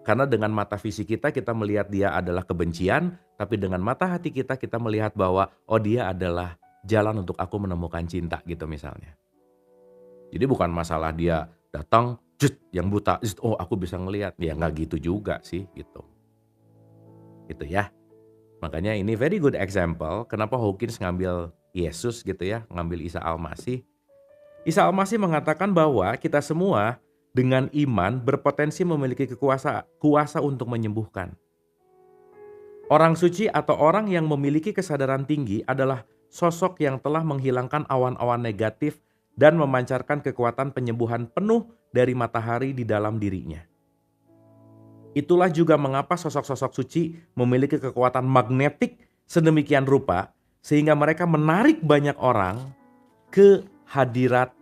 Speaker 1: Karena dengan mata fisik kita melihat dia adalah kebencian, tapi dengan mata hati kita melihat bahwa oh dia adalah jalan untuk aku menemukan cinta gitu misalnya. Jadi bukan masalah dia datang, yang buta, oh aku bisa ngelihat. Ya nggak gitu juga sih gitu. Gitu ya. Makanya ini very good example kenapa Hawkins ngambil Yesus gitu ya, ngambil Isa Al-Masih. Isa Al-Masih mengatakan bahwa kita semua dengan iman berpotensi memiliki kuasa untuk menyembuhkan. Orang suci atau orang yang memiliki kesadaran tinggi adalah sosok yang telah menghilangkan awan-awan negatif dan memancarkan kekuatan penyembuhan penuh dari matahari di dalam dirinya. Itulah juga mengapa sosok-sosok suci memiliki kekuatan magnetik sedemikian rupa sehingga mereka menarik banyak orang ke hadirat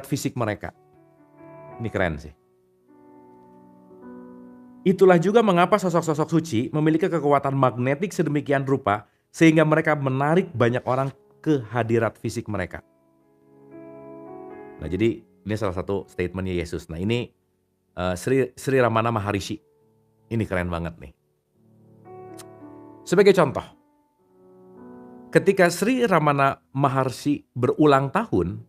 Speaker 1: fisik mereka. Ini keren sih. Itulah juga mengapa sosok-sosok suci memiliki kekuatan magnetik sedemikian rupa sehingga mereka menarik banyak orang ke hadirat fisik mereka. Nah jadi ini salah satu statementnya Yesus. Nah ini Sri Ramana Maharishi. Ini keren banget nih. Sebagai contoh, ketika Sri Ramana Maharishi berulang tahun,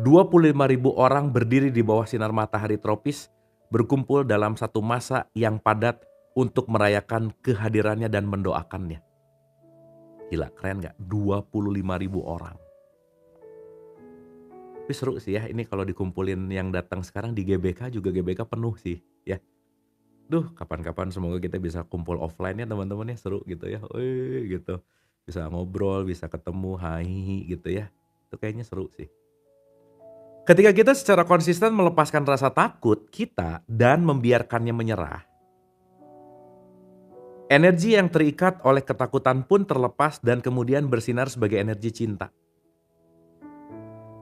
Speaker 1: 25.000 orang berdiri di bawah sinar matahari tropis berkumpul dalam satu masa yang padat untuk merayakan kehadirannya dan mendoakannya. Gila, keren gak? 25.000 orang. Tapi seru sih ya, ini kalau dikumpulin yang datang sekarang di GBK juga GBK penuh sih ya. Duh, kapan-kapan semoga kita bisa kumpul offline ya teman-teman ya, seru gitu ya. Gitu. Bisa ngobrol, bisa ketemu, hai gitu ya. Itu kayaknya seru sih. Ketika kita secara konsisten melepaskan rasa takut kita dan membiarkannya menyerah, energi yang terikat oleh ketakutan pun terlepas dan kemudian bersinar sebagai energi cinta.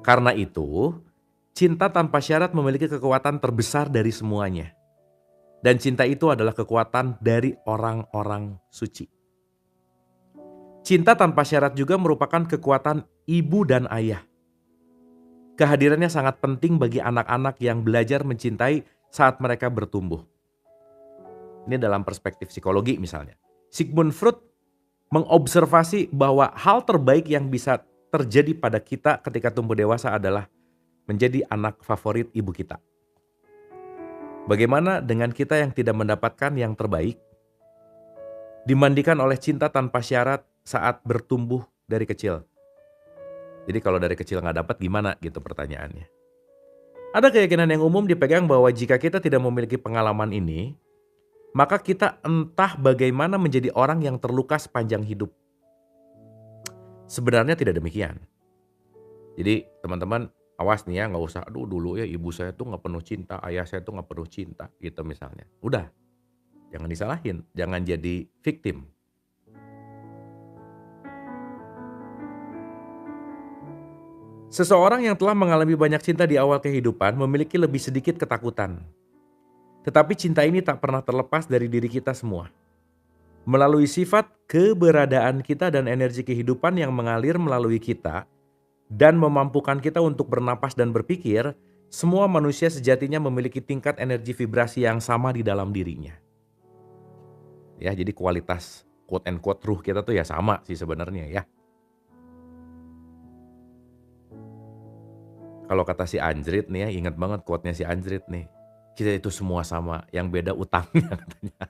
Speaker 1: Karena itu, cinta tanpa syarat memiliki kekuatan terbesar dari semuanya. Dan cinta itu adalah kekuatan dari orang-orang suci. Cinta tanpa syarat juga merupakan kekuatan ibu dan ayah. Kehadirannya sangat penting bagi anak-anak yang belajar mencintai saat mereka bertumbuh. Ini dalam perspektif psikologi misalnya. Sigmund Freud mengobservasi bahwa hal terbaik yang bisa terjadi pada kita ketika tumbuh dewasa adalah menjadi anak favorit ibu kita. Bagaimana dengan kita yang tidak mendapatkan yang terbaik, dimandikan oleh cinta tanpa syarat saat bertumbuh dari kecil? Jadi kalau dari kecil nggak dapat gimana gitu pertanyaannya. Ada keyakinan yang umum dipegang bahwa jika kita tidak memiliki pengalaman ini, maka kita entah bagaimana menjadi orang yang terluka sepanjang hidup. Sebenarnya tidak demikian. Jadi teman-teman awas nih ya, nggak usah aduh dulu ya ibu saya tuh nggak penuh cinta, ayah saya tuh nggak penuh cinta gitu misalnya. Udah, jangan disalahin, jangan jadi victim. Seseorang yang telah mengalami banyak cinta di awal kehidupan memiliki lebih sedikit ketakutan. Tetapi cinta ini tak pernah terlepas dari diri kita semua. Melalui sifat keberadaan kita dan energi kehidupan yang mengalir melalui kita dan memampukan kita untuk bernapas dan berpikir, semua manusia sejatinya memiliki tingkat energi vibrasi yang sama di dalam dirinya. Ya, jadi kualitas quote and quote ruh kita tuh ya sama sih sebenarnya ya. Kalau kata si Anjrit nih ya, ingat banget quote-nya si Anjrit nih. Kita itu semua sama, yang beda utangnya katanya.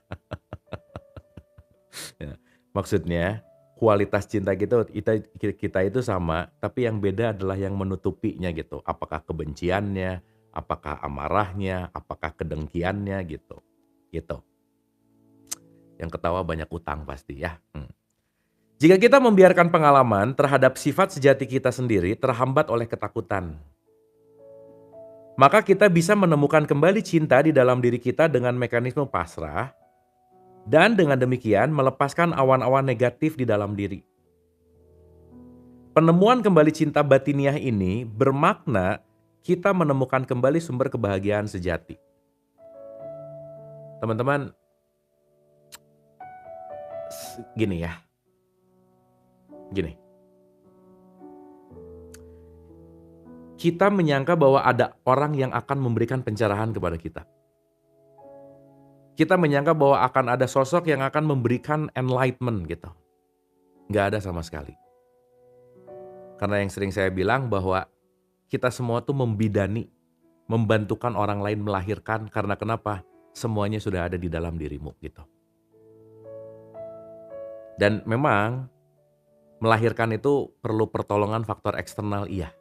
Speaker 1: Ya, maksudnya kualitas cinta kita itu sama, tapi yang beda adalah yang menutupinya gitu. Apakah kebenciannya, apakah amarahnya, apakah kedengkiannya gitu. Gitu. Yang ketawa banyak utang pasti ya. Jika kita membiarkan pengalaman terhadap sifat sejati kita sendiri terhambat oleh ketakutan, maka kita bisa menemukan kembali cinta di dalam diri kita dengan mekanisme pasrah Dan dengan demikian melepaskan awan-awan negatif di dalam diri. Penemuan kembali cinta batiniah ini bermakna kita menemukan kembali sumber kebahagiaan sejati. Teman-teman, gini ya, gini. Kita menyangka bahwa ada orang yang akan memberikan pencerahan kepada kita. Kita menyangka bahwa akan ada sosok yang akan memberikan enlightenment gitu. Nggak ada sama sekali. Karena yang sering saya bilang bahwa kita semua tuh membidani, membantukan orang lain melahirkan karena kenapa? Semuanya sudah ada di dalam dirimu gitu. Dan memang melahirkan itu perlu pertolongan faktor eksternal, iya.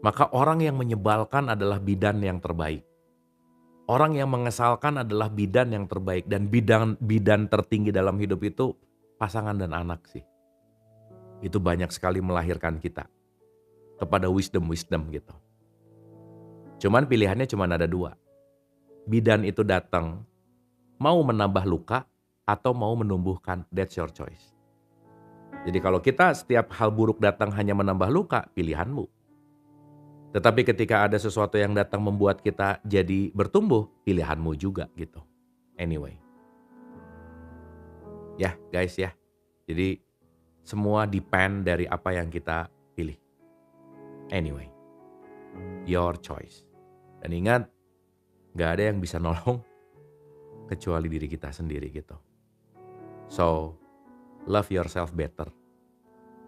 Speaker 1: Maka orang yang menyebalkan adalah bidan yang terbaik. Orang yang mengesalkan adalah bidan yang terbaik. Dan bidan tertinggi dalam hidup itu pasangan dan anak sih. Itu banyak sekali melahirkan kita kepada wisdom gitu. Cuman pilihannya cuma ada 2. Bidan itu datang mau menambah luka atau mau menumbuhkan, that's your choice. Jadi kalau kita setiap hal buruk datang hanya menambah luka, pilihanmu. Tetapi ketika ada sesuatu yang datang membuat kita jadi bertumbuh, pilihanmu juga gitu. Anyway. Ya guys ya. Jadi semua depend dari apa yang kita pilih. Anyway. Your choice. Dan ingat, gak ada yang bisa nolong kecuali diri kita sendiri gitu. So, love yourself better.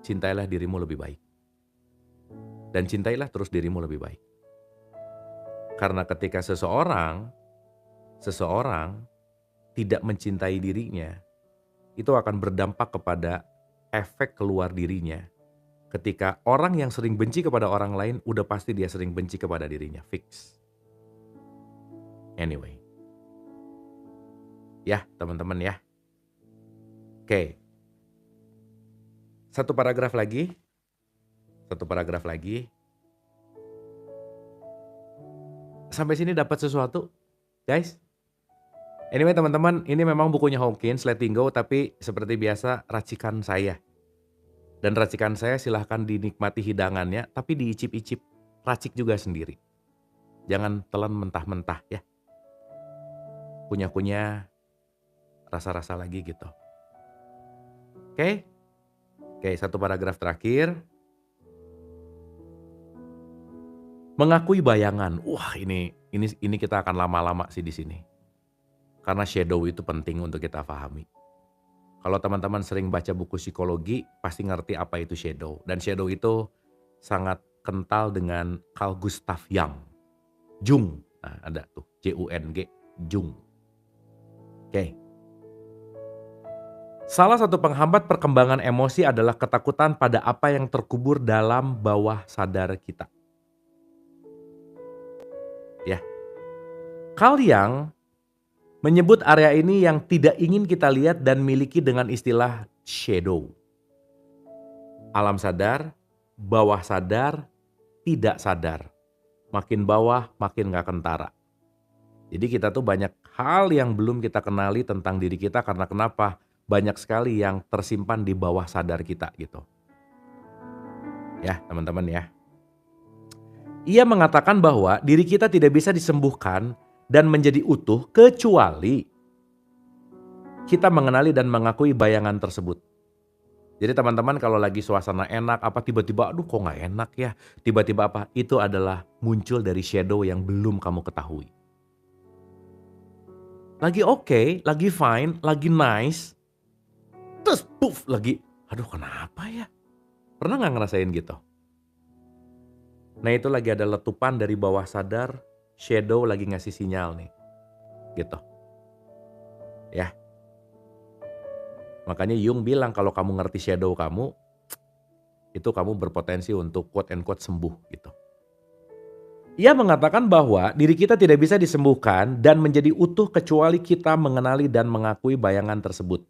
Speaker 1: Cintailah dirimu lebih baik. Dan cintailah terus dirimu lebih baik. Karena ketika seseorang tidak mencintai dirinya, itu akan berdampak kepada efek keluar dirinya. Ketika orang yang sering benci kepada orang lain, udah pasti dia sering benci kepada dirinya. Fix. Anyway. Ya, teman-teman ya. Oke. Satu paragraf lagi. Sampai sini dapat sesuatu, guys? Anyway teman-teman, ini memang bukunya Hawkins, Letting Go, tapi seperti biasa racikan saya. Dan racikan saya silahkan dinikmati hidangannya, tapi diicip-icip, racik juga sendiri. Jangan telan mentah-mentah ya. Kunyah-kunyah, rasa-rasa lagi gitu. Oke, satu paragraf terakhir. Mengakui bayangan. Wah, ini kita akan lama-lama sih di sini. Karena shadow itu penting untuk kita pahami. Kalau teman-teman sering baca buku psikologi, pasti ngerti apa itu shadow. Dan shadow itu sangat kental dengan Carl Gustav Jung. Nah, ada tuh Jung, Jung. Oke. Salah satu penghambat perkembangan emosi adalah ketakutan pada apa yang terkubur dalam bawah sadar kita. Ya. Carl Jung menyebut area ini yang tidak ingin kita lihat dan miliki dengan istilah shadow. Alam sadar, bawah sadar, tidak sadar. Makin bawah, makin gak kentara. Jadi kita tuh banyak hal yang belum kita kenali tentang diri kita karena kenapa? Banyak sekali yang tersimpan di bawah sadar kita gitu. Ya teman-teman ya. Ia mengatakan bahwa diri kita tidak bisa disembuhkan dan menjadi utuh kecuali kita mengenali dan mengakui bayangan tersebut. Jadi teman-teman kalau lagi suasana enak apa tiba-tiba aduh kok gak enak ya. Tiba-tiba apa? Itu adalah muncul dari shadow yang belum kamu ketahui. Lagi oke, lagi fine, lagi nice. Terus puff lagi, aduh kenapa ya? Pernah gak ngerasain gitu? Nah itu lagi ada letupan dari bawah sadar, shadow lagi ngasih sinyal nih. Gitu. Ya. Makanya Jung bilang kalau kamu ngerti shadow kamu, itu kamu berpotensi untuk quote and quote sembuh gitu. Ia mengatakan bahwa diri kita tidak bisa disembuhkan dan menjadi utuh kecuali kita mengenali dan mengakui bayangan tersebut.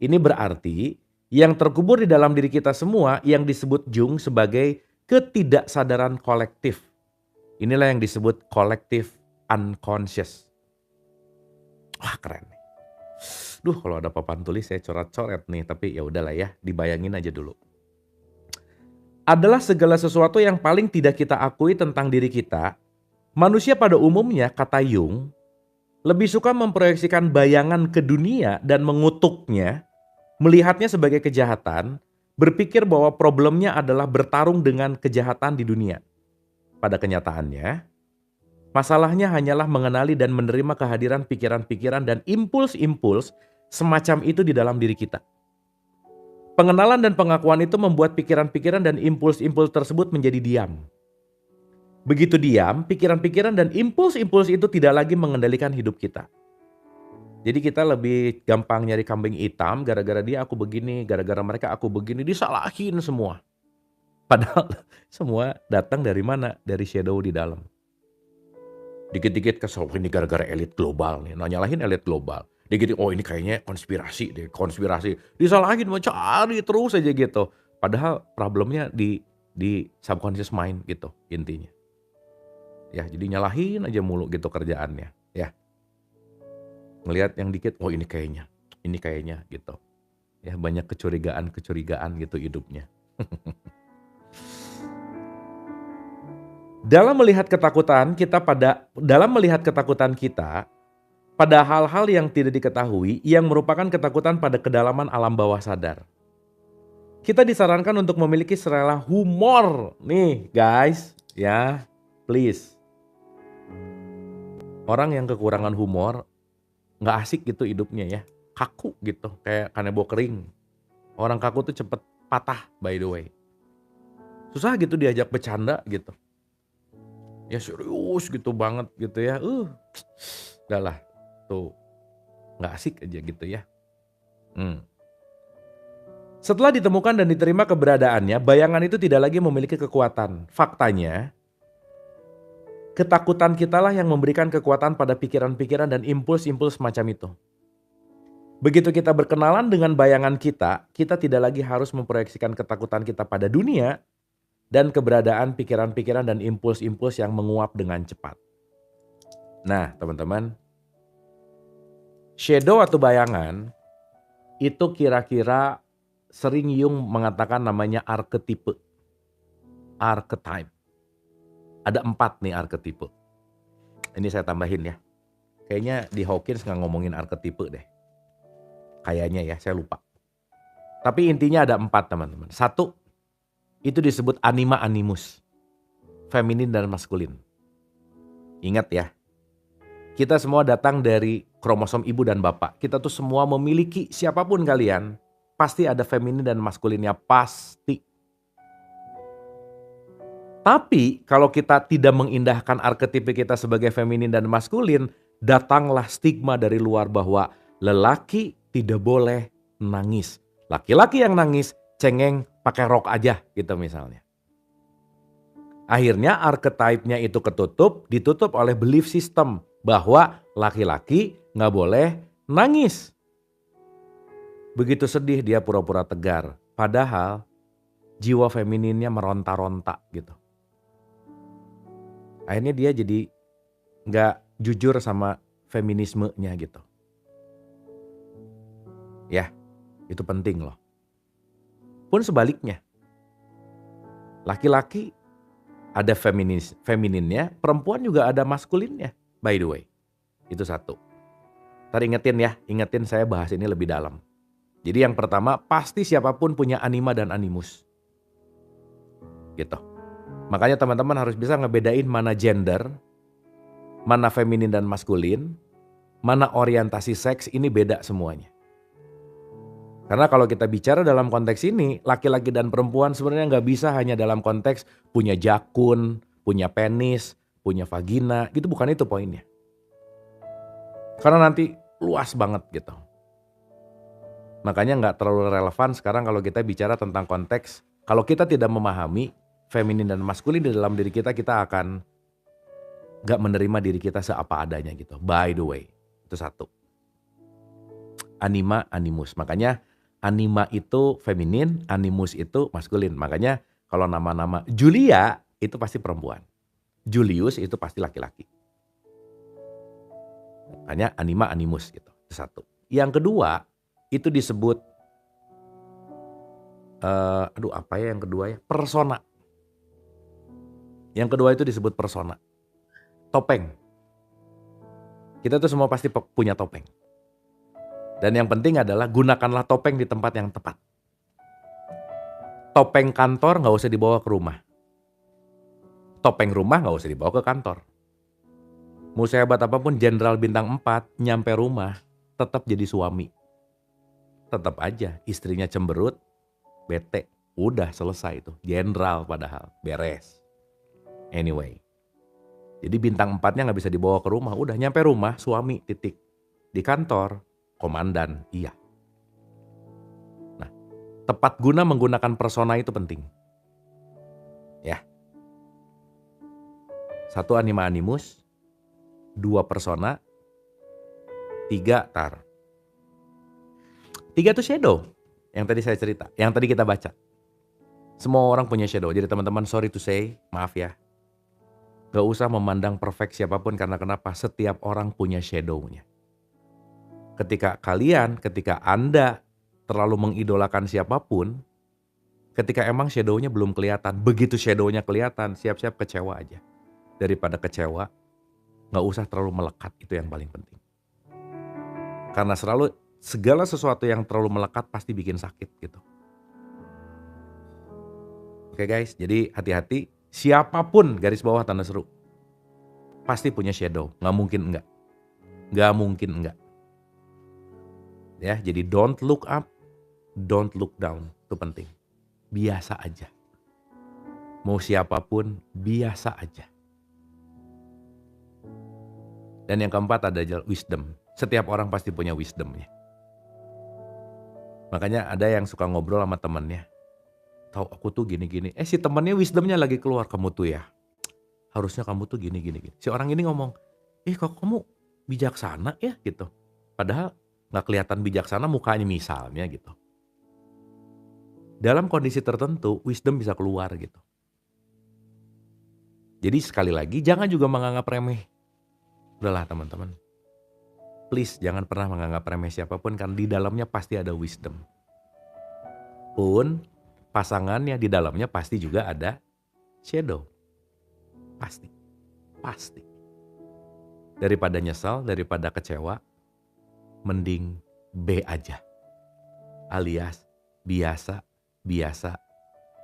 Speaker 1: Ini berarti yang terkubur di dalam diri kita semua yang disebut Jung sebagai ketidaksadaran kolektif. Inilah yang disebut collective unconscious. Wah keren nih. Duh kalau ada papan tulis saya coret-coret nih, tapi ya udahlah ya, dibayangin aja dulu. Adalah segala sesuatu yang paling tidak kita akui tentang diri kita. Manusia pada umumnya, kata Jung, lebih suka memproyeksikan bayangan ke dunia dan mengutuknya, melihatnya sebagai kejahatan, berpikir bahwa problemnya adalah bertarung dengan kejahatan di dunia. Pada kenyataannya, masalahnya hanyalah mengenali dan menerima kehadiran pikiran-pikiran dan impuls-impuls semacam itu di dalam diri kita. Pengenalan dan pengakuan itu membuat pikiran-pikiran dan impuls-impuls tersebut menjadi diam. Begitu diam, pikiran-pikiran dan impuls-impuls itu tidak lagi mengendalikan hidup kita. Jadi kita lebih gampang nyari kambing hitam, gara-gara dia aku begini, gara-gara mereka aku begini, disalahin semua. Padahal semua datang dari mana? Dari shadow di dalam. Dikit-dikit kesel, ini gara-gara elit global nih, nah nyalahin elit global. Dikit, oh ini kayaknya konspirasi deh, konspirasi. Disalahin, mau cari terus aja gitu. Padahal problemnya di subconscious mind gitu intinya. Ya, jadi nyalahin aja mulu gitu kerjaannya, ya. Ngelihat yang dikit, oh ini kayaknya gitu. Ya, banyak kecurigaan gitu hidupnya. Dalam melihat ketakutan kita pada hal-hal yang tidak diketahui yang merupakan ketakutan pada kedalaman alam bawah sadar. Kita disarankan untuk memiliki selera humor nih guys, ya please. Orang yang kekurangan humor nggak asik gitu hidupnya ya, kaku gitu kayak kanebo kering. Orang kaku tuh cepet patah by the way. Susah gitu diajak bercanda gitu. Ya serius gitu banget gitu ya. Udah lah tuh nggak asik aja gitu ya. Setelah ditemukan dan diterima keberadaannya, bayangan itu tidak lagi memiliki kekuatan. Faktanya, ketakutan kitalah yang memberikan kekuatan pada pikiran-pikiran dan impuls-impuls semacam itu. Begitu kita berkenalan dengan bayangan kita tidak lagi harus memproyeksikan ketakutan kita pada dunia dan keberadaan pikiran-pikiran dan impuls-impuls yang menguap dengan cepat. Nah, teman-teman, shadow atau bayangan itu kira-kira sering Jung mengatakan namanya arketipe. Archetype. Ada 4 nih arketipe. Ini saya tambahin ya. Kayaknya di Hawkins nggak ngomongin arketipe deh. Kayaknya ya, saya lupa. Tapi intinya ada 4 teman-teman. 1, itu disebut anima animus. Feminin dan maskulin. Ingat ya. Kita semua datang dari kromosom ibu dan bapak. Kita tuh semua memiliki, siapapun kalian, pasti ada feminin dan maskulinnya, pasti. Tapi kalau kita tidak mengindahkan arketipe kita sebagai feminin dan maskulin, datanglah stigma dari luar bahwa lelaki tidak boleh nangis. Laki-laki yang nangis cengeng pakai rok aja gitu misalnya. Akhirnya archetype-nya itu ditutup oleh belief system bahwa laki-laki nggak boleh nangis. Begitu sedih dia pura-pura tegar. Padahal jiwa femininnya meronta-ronta gitu. Akhirnya dia jadi nggak jujur sama feminismenya gitu. Ya, itu penting loh. Pun sebaliknya. Laki-laki ada femininnya, perempuan juga ada maskulinnya. By the way, itu 1. Ntar ingetin saya bahas ini lebih dalam. Jadi yang pertama, pasti siapapun punya anima dan animus. Gitu. Makanya teman-teman harus bisa ngebedain mana gender, mana feminin dan maskulin, mana orientasi seks, ini beda semuanya. Karena kalau kita bicara dalam konteks ini, laki-laki dan perempuan sebenarnya nggak bisa hanya dalam konteks punya jakun, punya penis, punya vagina, gitu bukan itu poinnya. Karena nanti luas banget gitu. Makanya nggak terlalu relevan sekarang kalau kita bicara tentang konteks, kalau kita tidak memahami feminin dan maskulin di dalam diri kita, kita akan nggak menerima diri kita seapa adanya gitu. By the way, itu 1. Anima, animus. Makanya anima itu feminin, animus itu maskulin. Makanya kalau nama-nama Julia itu pasti perempuan. Julius itu pasti laki-laki. Makanya anima animus gitu. Itu satu. Yang kedua, itu disebut apa ya yang kedua ya? Persona. Yang kedua itu disebut persona. Topeng. Kita tuh semua pasti punya topeng. Dan yang penting adalah gunakanlah topeng di tempat yang tepat. Topeng kantor nggak usah dibawa ke rumah. Topeng rumah nggak usah dibawa ke kantor. Mau sehebat apapun jenderal bintang 4 nyampe rumah tetap jadi suami. Tetap aja istrinya cemberut, bete, udah selesai itu. Jenderal padahal, beres. Anyway. Jadi bintang 4-nya nggak bisa dibawa ke rumah, udah nyampe rumah suami titik. Di kantor komandan, iya. Nah, tepat guna menggunakan persona itu penting. Ya. 1 anima animus, 2 persona, 3 tar. 3 tuh shadow, yang tadi saya cerita, yang tadi kita baca. Semua orang punya shadow, jadi teman-teman sorry to say, maaf ya. Gak usah memandang perfect siapapun karena kenapa? Setiap orang punya shadow-nya. Ketika Anda terlalu mengidolakan siapapun, ketika emang shadow-nya belum kelihatan, begitu shadow-nya kelihatan, siap-siap kecewa aja. Daripada kecewa, gak usah terlalu melekat, itu yang paling penting. Karena segala sesuatu yang terlalu melekat pasti bikin sakit gitu. Oke guys, jadi hati-hati. Siapapun garis bawah tanda seru pasti punya shadow, nggak mungkin enggak. Ya, jadi don't look up, don't look down, itu penting. Biasa aja. Mau siapapun biasa aja. Dan yang keempat ada wisdom. Setiap orang pasti punya wisdomnya. Makanya ada yang suka ngobrol sama temennya. Tahu aku tuh gini-gini. Si temennya wisdomnya lagi keluar. Kamu tuh ya, harusnya kamu tuh gini. Si orang ini ngomong, kok kamu bijaksana ya gitu. Padahal gak kelihatan bijaksana mukanya misalnya gitu. Dalam kondisi tertentu, wisdom bisa keluar gitu. Jadi sekali lagi, jangan juga menganggap remeh. Udahlah teman-teman. Please jangan pernah menganggap remeh siapapun karena di dalamnya pasti ada wisdom. Pun pasangannya di dalamnya pasti juga ada shadow. Pasti. Daripada nyesal, daripada kecewa, mending B aja. Alias biasa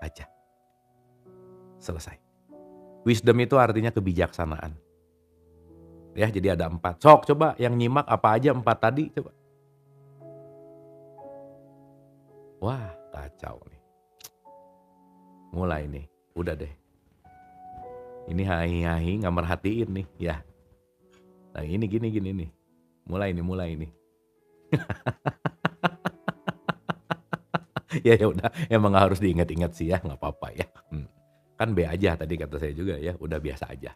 Speaker 1: aja. Selesai. Wisdom itu artinya kebijaksanaan. Ya, jadi ada 4. Sok coba yang nyimak apa aja 4 tadi coba. Wah, kacau nih. Mulai nih, udah deh. Ini hahi nggak merhatiin nih, ya. Nah ini gini nih. Mulai nih. Ya udah, emang harus diingat-ingat sih ya, nggak apa-apa ya. Kan B aja tadi kata saya juga ya, udah biasa aja.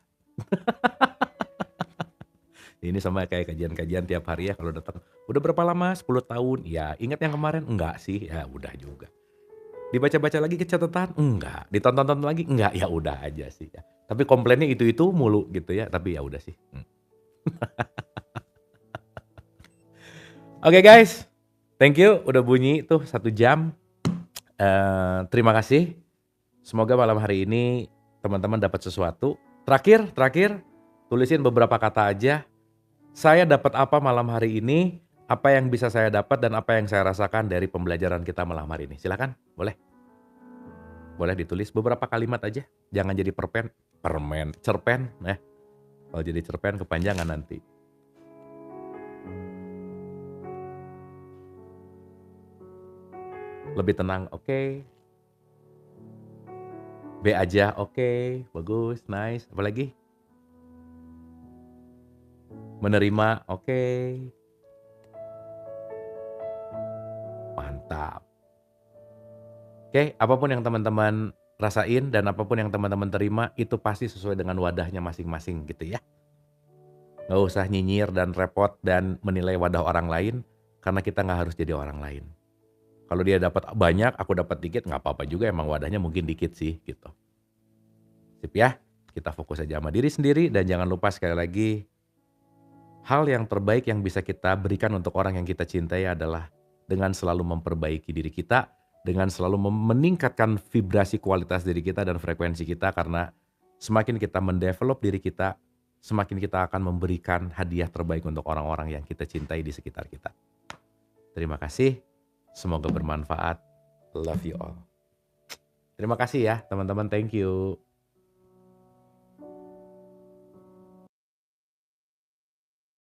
Speaker 1: Ini sama kayak kajian-kajian tiap hari ya kalau datang. Udah berapa lama? 10 tahun. Ya, ingat yang kemarin? Enggak sih. Ya udah juga. Dibaca-baca lagi ke catatan? Enggak. Ditonton-tonton lagi? Enggak. Ya udah aja sih ya. Tapi komplainnya itu mulu gitu ya. Tapi ya udah sih. Oke guys. Thank you udah bunyi tuh 1 jam. Terima kasih. Semoga malam hari ini teman-teman dapat sesuatu. Terakhir tulisin beberapa kata aja. Saya dapat apa malam hari ini, apa yang bisa saya dapat dan apa yang saya rasakan dari pembelajaran kita malam hari ini. Silakan, boleh. Boleh ditulis beberapa kalimat aja. Jangan jadi cerpen. Kalau jadi cerpen kepanjangan nanti. Lebih tenang, oke. B aja, oke. Bagus, nice. Apalagi? Menerima, oke. Mantap. Oke, apapun yang teman-teman rasain dan apapun yang teman-teman terima itu pasti sesuai dengan wadahnya masing-masing gitu ya. Gak usah nyinyir dan repot dan menilai wadah orang lain karena kita gak harus jadi orang lain. Kalau dia dapat banyak, aku dapat dikit, gak apa-apa juga, emang wadahnya mungkin dikit sih gitu. Sip ya, kita fokus aja sama diri sendiri dan jangan lupa sekali lagi Hal yang terbaik yang bisa kita berikan untuk orang yang kita cintai adalah dengan selalu memperbaiki diri kita, dengan selalu meningkatkan vibrasi kualitas diri kita dan frekuensi kita karena semakin kita mendevelop diri kita, semakin kita akan memberikan hadiah terbaik untuk orang-orang yang kita cintai di sekitar kita. Terima kasih, semoga bermanfaat. Love you all. Terima kasih ya teman-teman, thank you.